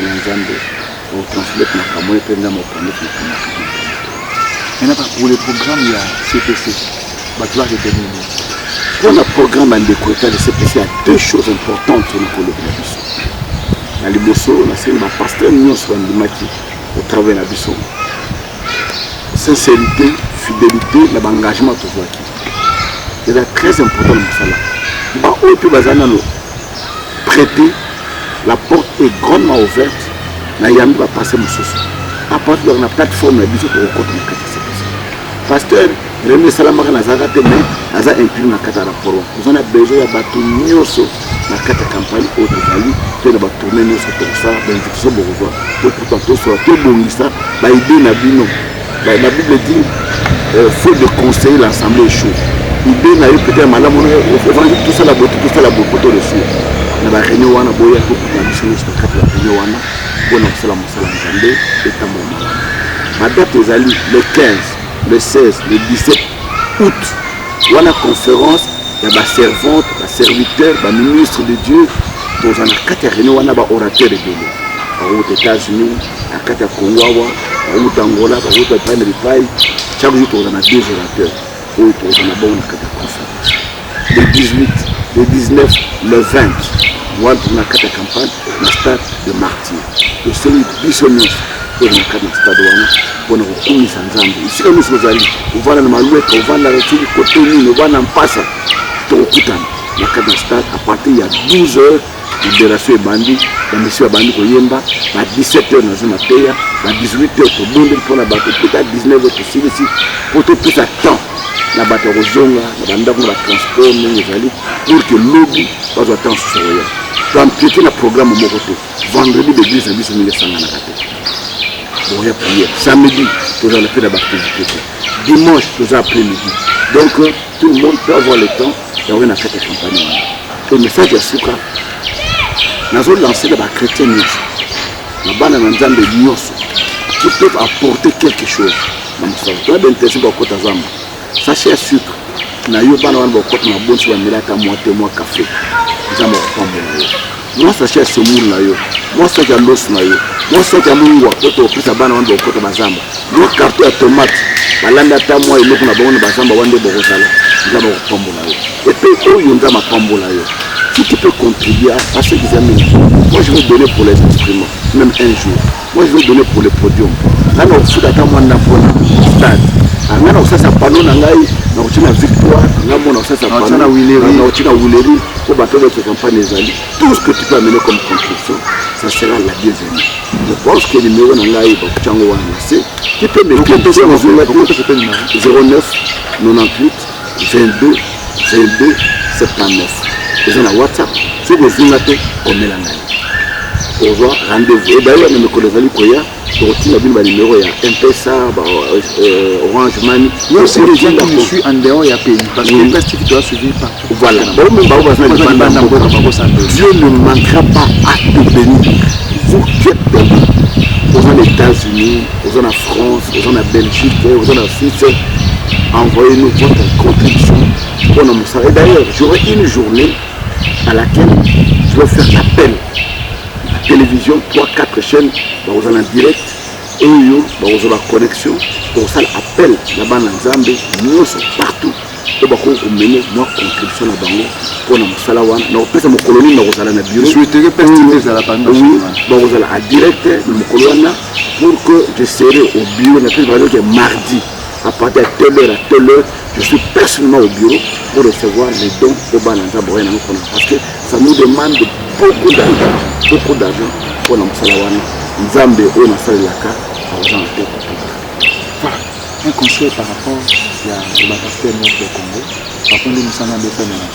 Nzambe. On transmettre na kamoye pe na mokande pe. Maintenant pour le programme il y a CPC. Batwa de terminer. Pour le programme de décoration de CPC, il y a deux choses importantes pour le bénéfice. Dans les bossos, le pasteur nous sommes au travail de la bison. Sincérité, fidélité, l'engagement toujours acquis. C'est très important le masala. Bah, où peut prêter, la porte est grandement ouverte. Nayami va passer mon souci. À partir de la plateforme, la bison pour rencontrer le CPC. Pasteur, Rémi Salamaka Nazarate, mais Naza inclut dans le cadre de rapport. Vous en avez besoin de battre Nyoso dans le cadre de la campagne Haute-Vallée, puis de tourner Nyoso comme ça, d'invitation pour revoir. Donc pourtant, tout soit tout bon, ça, bah aider Nabino. La Bible dit, faut de conseiller l'ensemble des choses. Idée n'a eu peut-être madame, tout ça la beauté, tout ça la beauté de sous. Dans la réunion, on a beau y aller pour la mission, c'est le cadre de la réunion, on a fait la moussala en Zambé, et à mon moment. Ma date est allée le 15. Le 16, le 17 août, il y a la conférence, il y a la servante, la serviteur, le ministre de Dieu, dans la Catarina, il y a un orateur de Dieu. Aux États-Unis, à Catarina, à Angola, à Panama, chaque jour, on a deux orateurs. On a une conférence. Le 18, le 19, le 20, on a une campagne, le stade de martyr. Le celui de pour le stade pour nous reconnaître Nzambe. Ici nous sommes allés, on va dans Maloueka, on va dans la Cotonou, on va dans Mpassa, on va dans le stade à partir de 12 h, libération est bandit, la mission est bandit pour Yemba, à 17 h dans une matéria, à 18 h pour Bondel pour la bateau, peut-être à 19 h pour ici, pour tout plus à temps. La bateau Rozonga, la bande pour la transport, pour que l'objet pas attendre sur ce royaume. Pour empiéter le programme au Moroto, vendredi l'église a dit ce milieu sans on va prier. Samedi, nous allons faire la baptême. Dimanche, nous allons après-midi. Donc, tout le monde peut avoir le temps d'avoir une fête de campagne. Le message est Souka. Nous avons lancé la chrétien Nyos. La bande de Nzambe Nyos. Qui peuvent apporter quelque chose. Nous avons intéressé pour Kota Zamba. Sachez sucre. Nous avons pas de bon sur la melata moitié mois café. Nous avons pas moi sachez ce monde là. Moi sachez l'os là. Moi sachez mon roi. Quand on pris sa banane on va Kota Bazamba. Moi carton à tomate. Balanda ta moi et nous on a besoin de Bazamba wande borosala. Nous avons pambo là. Et puis où on a ma pambo là. Si tu peux contribuer à ce qu'ils aiment, moi je vais donner pour les instruments, même un jour. Moi je vais donner pour le podium. Là on se fait moi na stade. Là on se fait panneau na ngai, na utina victoire, là on se fait panneau na Wileri, pour battre notre campagne des alliés. Tout ce que tu peux amener comme contribution, ça sera la bienvenue. Je pense que le numéro na ngai ba chango wana c'est tu peux me contacter au 09 98 22 22 79. Ils ont la WhatsApp, si vous voulez, comme la pour voir rendez-vous. Et d'ailleurs, mes collègues Koya, pour retirer le numéro, il y a M-Pesa, Orange Money. Moi aussi, les gens qui me suivent en dehors, il y a pays. Parce que le festif doit suivre partout. Voilà. Dieu ne manquera pas à te bénir. Vous qui êtes bénis, aux États-Unis, aux France, aux Belgique, aux Suisse, envoyez-nous votre contribution pour nos messages. Et d'ailleurs, j'aurai une journée à laquelle je vais faire appel à la télévision, 3-4 chaînes, vous en direct, et vous avez la connexion, pour ça l'appel là-bas dans Zambie, nous sommes partout. Et vous mener moi contribution là-bas pour nos salawan. Nous faisons mon colonie, nous allons à bureau. Je souhaiterais permettre à la pandémie. Nous allons à direct, nous colonie pour que je serai au bureau. Nous mardi. À partir de telle heure, je suis personnellement au bureau pour recevoir les dons au Balanza Boréna. Parce que ça nous demande beaucoup d'argent pour nous salawan. Nzambe au Nasalaka, à gens en tête. Voilà, un conseil par rapport à la pasteur nord du Congo, par rapport à l'Émission de Congo,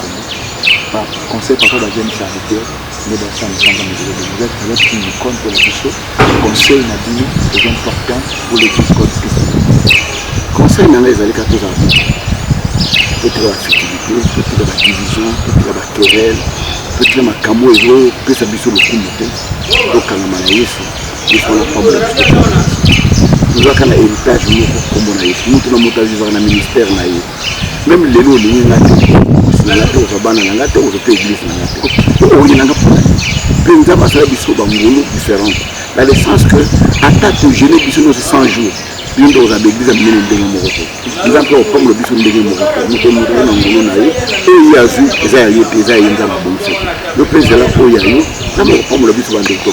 par conseil par rapport à la jeune charitaire, mais dans ça, vous êtes une icône pour la question, conseil n'a dit est important pour l'église catholique. Conseil n'a les allés qu'à tous avant. Peut-être la futilité, peut-être la division, peut-être la querelle, peut-être la camouflage, peut-être la biseau le coup. Donc, à la maladie, il faut la femme de nous avons un héritage comme on a eu. Nous avons un ministère. Même les lois, nous avons différentes. Dans le sens que, à ta gêner, nous 100 jours. Nous avons des églises à mener des Morocco. Nous avons comme le bison de Morocco. Nous avons et il y a vu, le président là, il y a eu, nous avons comme le bison de Morocco.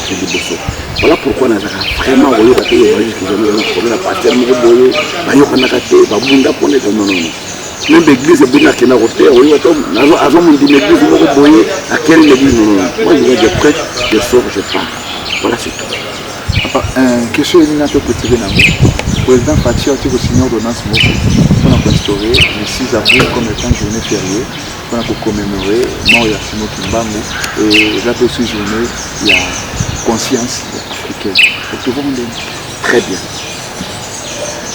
Voilà pourquoi nous avons vraiment voulu que les gens qui ont la partie de Morocco, même l'église est bien qui n'a pas été, nous avons dit l'église Morocco, à quelle église nous avons. Moi je prête, je sors, je pars. Voilà c'est tout. Question est une petit peu le président Fatih a été signé ordonnance pour instaurer le 6 avril comme étant journée fériée pour commémorer mort de Simon Kimbangu et la deuxième journée il y a conscience africaine. Tout le monde est très bien.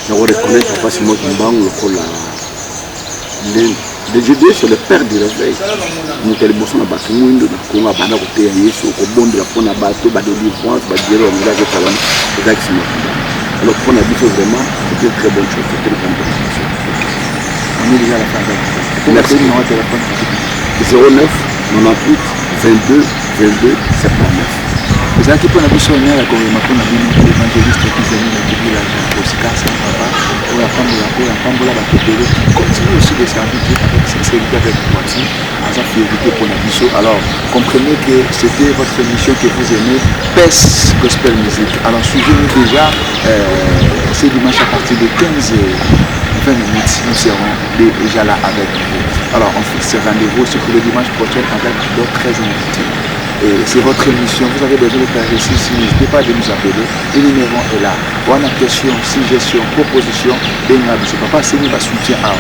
Je reconnais Papa Simon Kimbangu le Judée c'est le père du réveil. Nous avons besoin de battre nous de Congo, de côté Yesu, au bon de la pona bateau, de délivrance, de dire on a des talents, de Simon Kimbangu. Alors pour la vie vraiment, c'était une très bonne chose, c'était une bonne chose. On est déjà à la fin de la merci. 09 98 22 22 79. Vous avez qui pour la mission à la l'évangéliste qui est venu dans le village au Sikasa, ou la Pambola, continue aussi de servir Dieu avec sincérité, avec droiture, sans fidélité pour la mission. Alors, comprenez que c'était votre mission que vous aimez, PES Gospel Music. Alors, suivez-nous déjà, c'est dimanche à partir de 15h20, nous serons déjà là avec vous. Alors, on fixe rendez-vous sur le dimanche prochain avec d'autres très invités. Et c'est votre émission, vous avez besoin de faire ici, n'hésitez pas de nous appeler, le numéro est là. On a question, suggestion, proposition, benga, je ne sais pas si nous va soutien à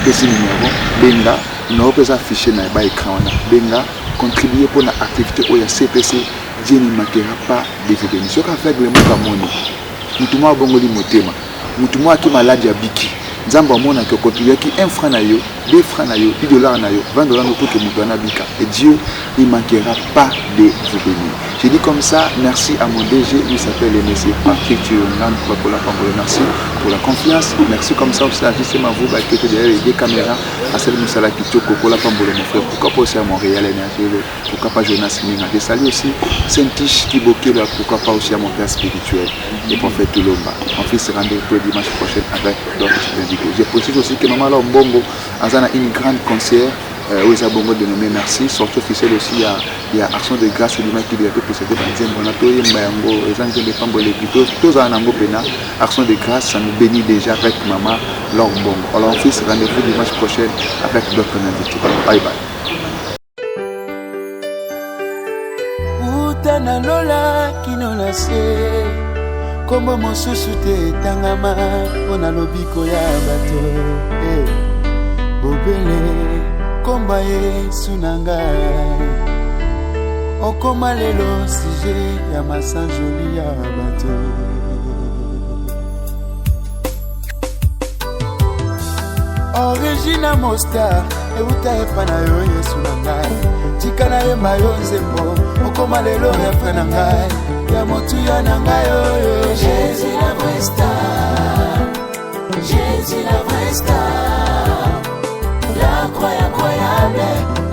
ce numéro, benga, nous pouvons afficher dans l'écran, benga, contribuer pour l'activité où il y a CPC, Dieu ne manquera pas des événements. Ce qu'on fait vraiment comme on est, nous tout le monde a bon motema, nous tout le monde a malade à Biki. Nzamba mona qui contribue qui 1 franc na yo, 2 francs na yo, 10 $, na yo, 20 $ pour que nous donne bika. Et Dieu ne manquera pas de vous bénir. Je dis comme ça, merci à mon DG, il s'appelle le monsieur Patrick Thiongan pour la parole. Merci pour la confiance. Merci comme ça aussi à justement vous qui êtes derrière les caméras, à celle de Moussala Kitoko pour la parole mon frère. Pourquoi pas aussi à Montréal énergie, pourquoi pas Jonas Minga. Je salue aussi Saint-Tiche qui bloquait là, pourquoi pas aussi à mon père spirituel, le prophète Tulomba. On fait ce rendez-vous le dimanche prochain avec d'autres. Je précise aussi que Maman Mbongo a une grande concert où ils ont Bongo dénommé Merci. Sortie officielle aussi, il y a Action de grâce et l'humain qui doit être précédé par Action de grâce, ça nous bénit déjà avec Maman Mbongo. Alors on fait ce rendez-vous dimanche prochain avec d'autres invités. Bye bye. Kombo mosusu te tangama pona lobiko ya bato bobele komba Yesu na ngai okoma lelo sujet ya masanjoli ya bato. Origina Mostar euta epa na yo Yesu na ngai, tika na yemba yo nzembo okoma lelo ya fre na ngai ya motuya na ngai oyo. Jésus la vraie star, Jésus la vraie star, l'incroyable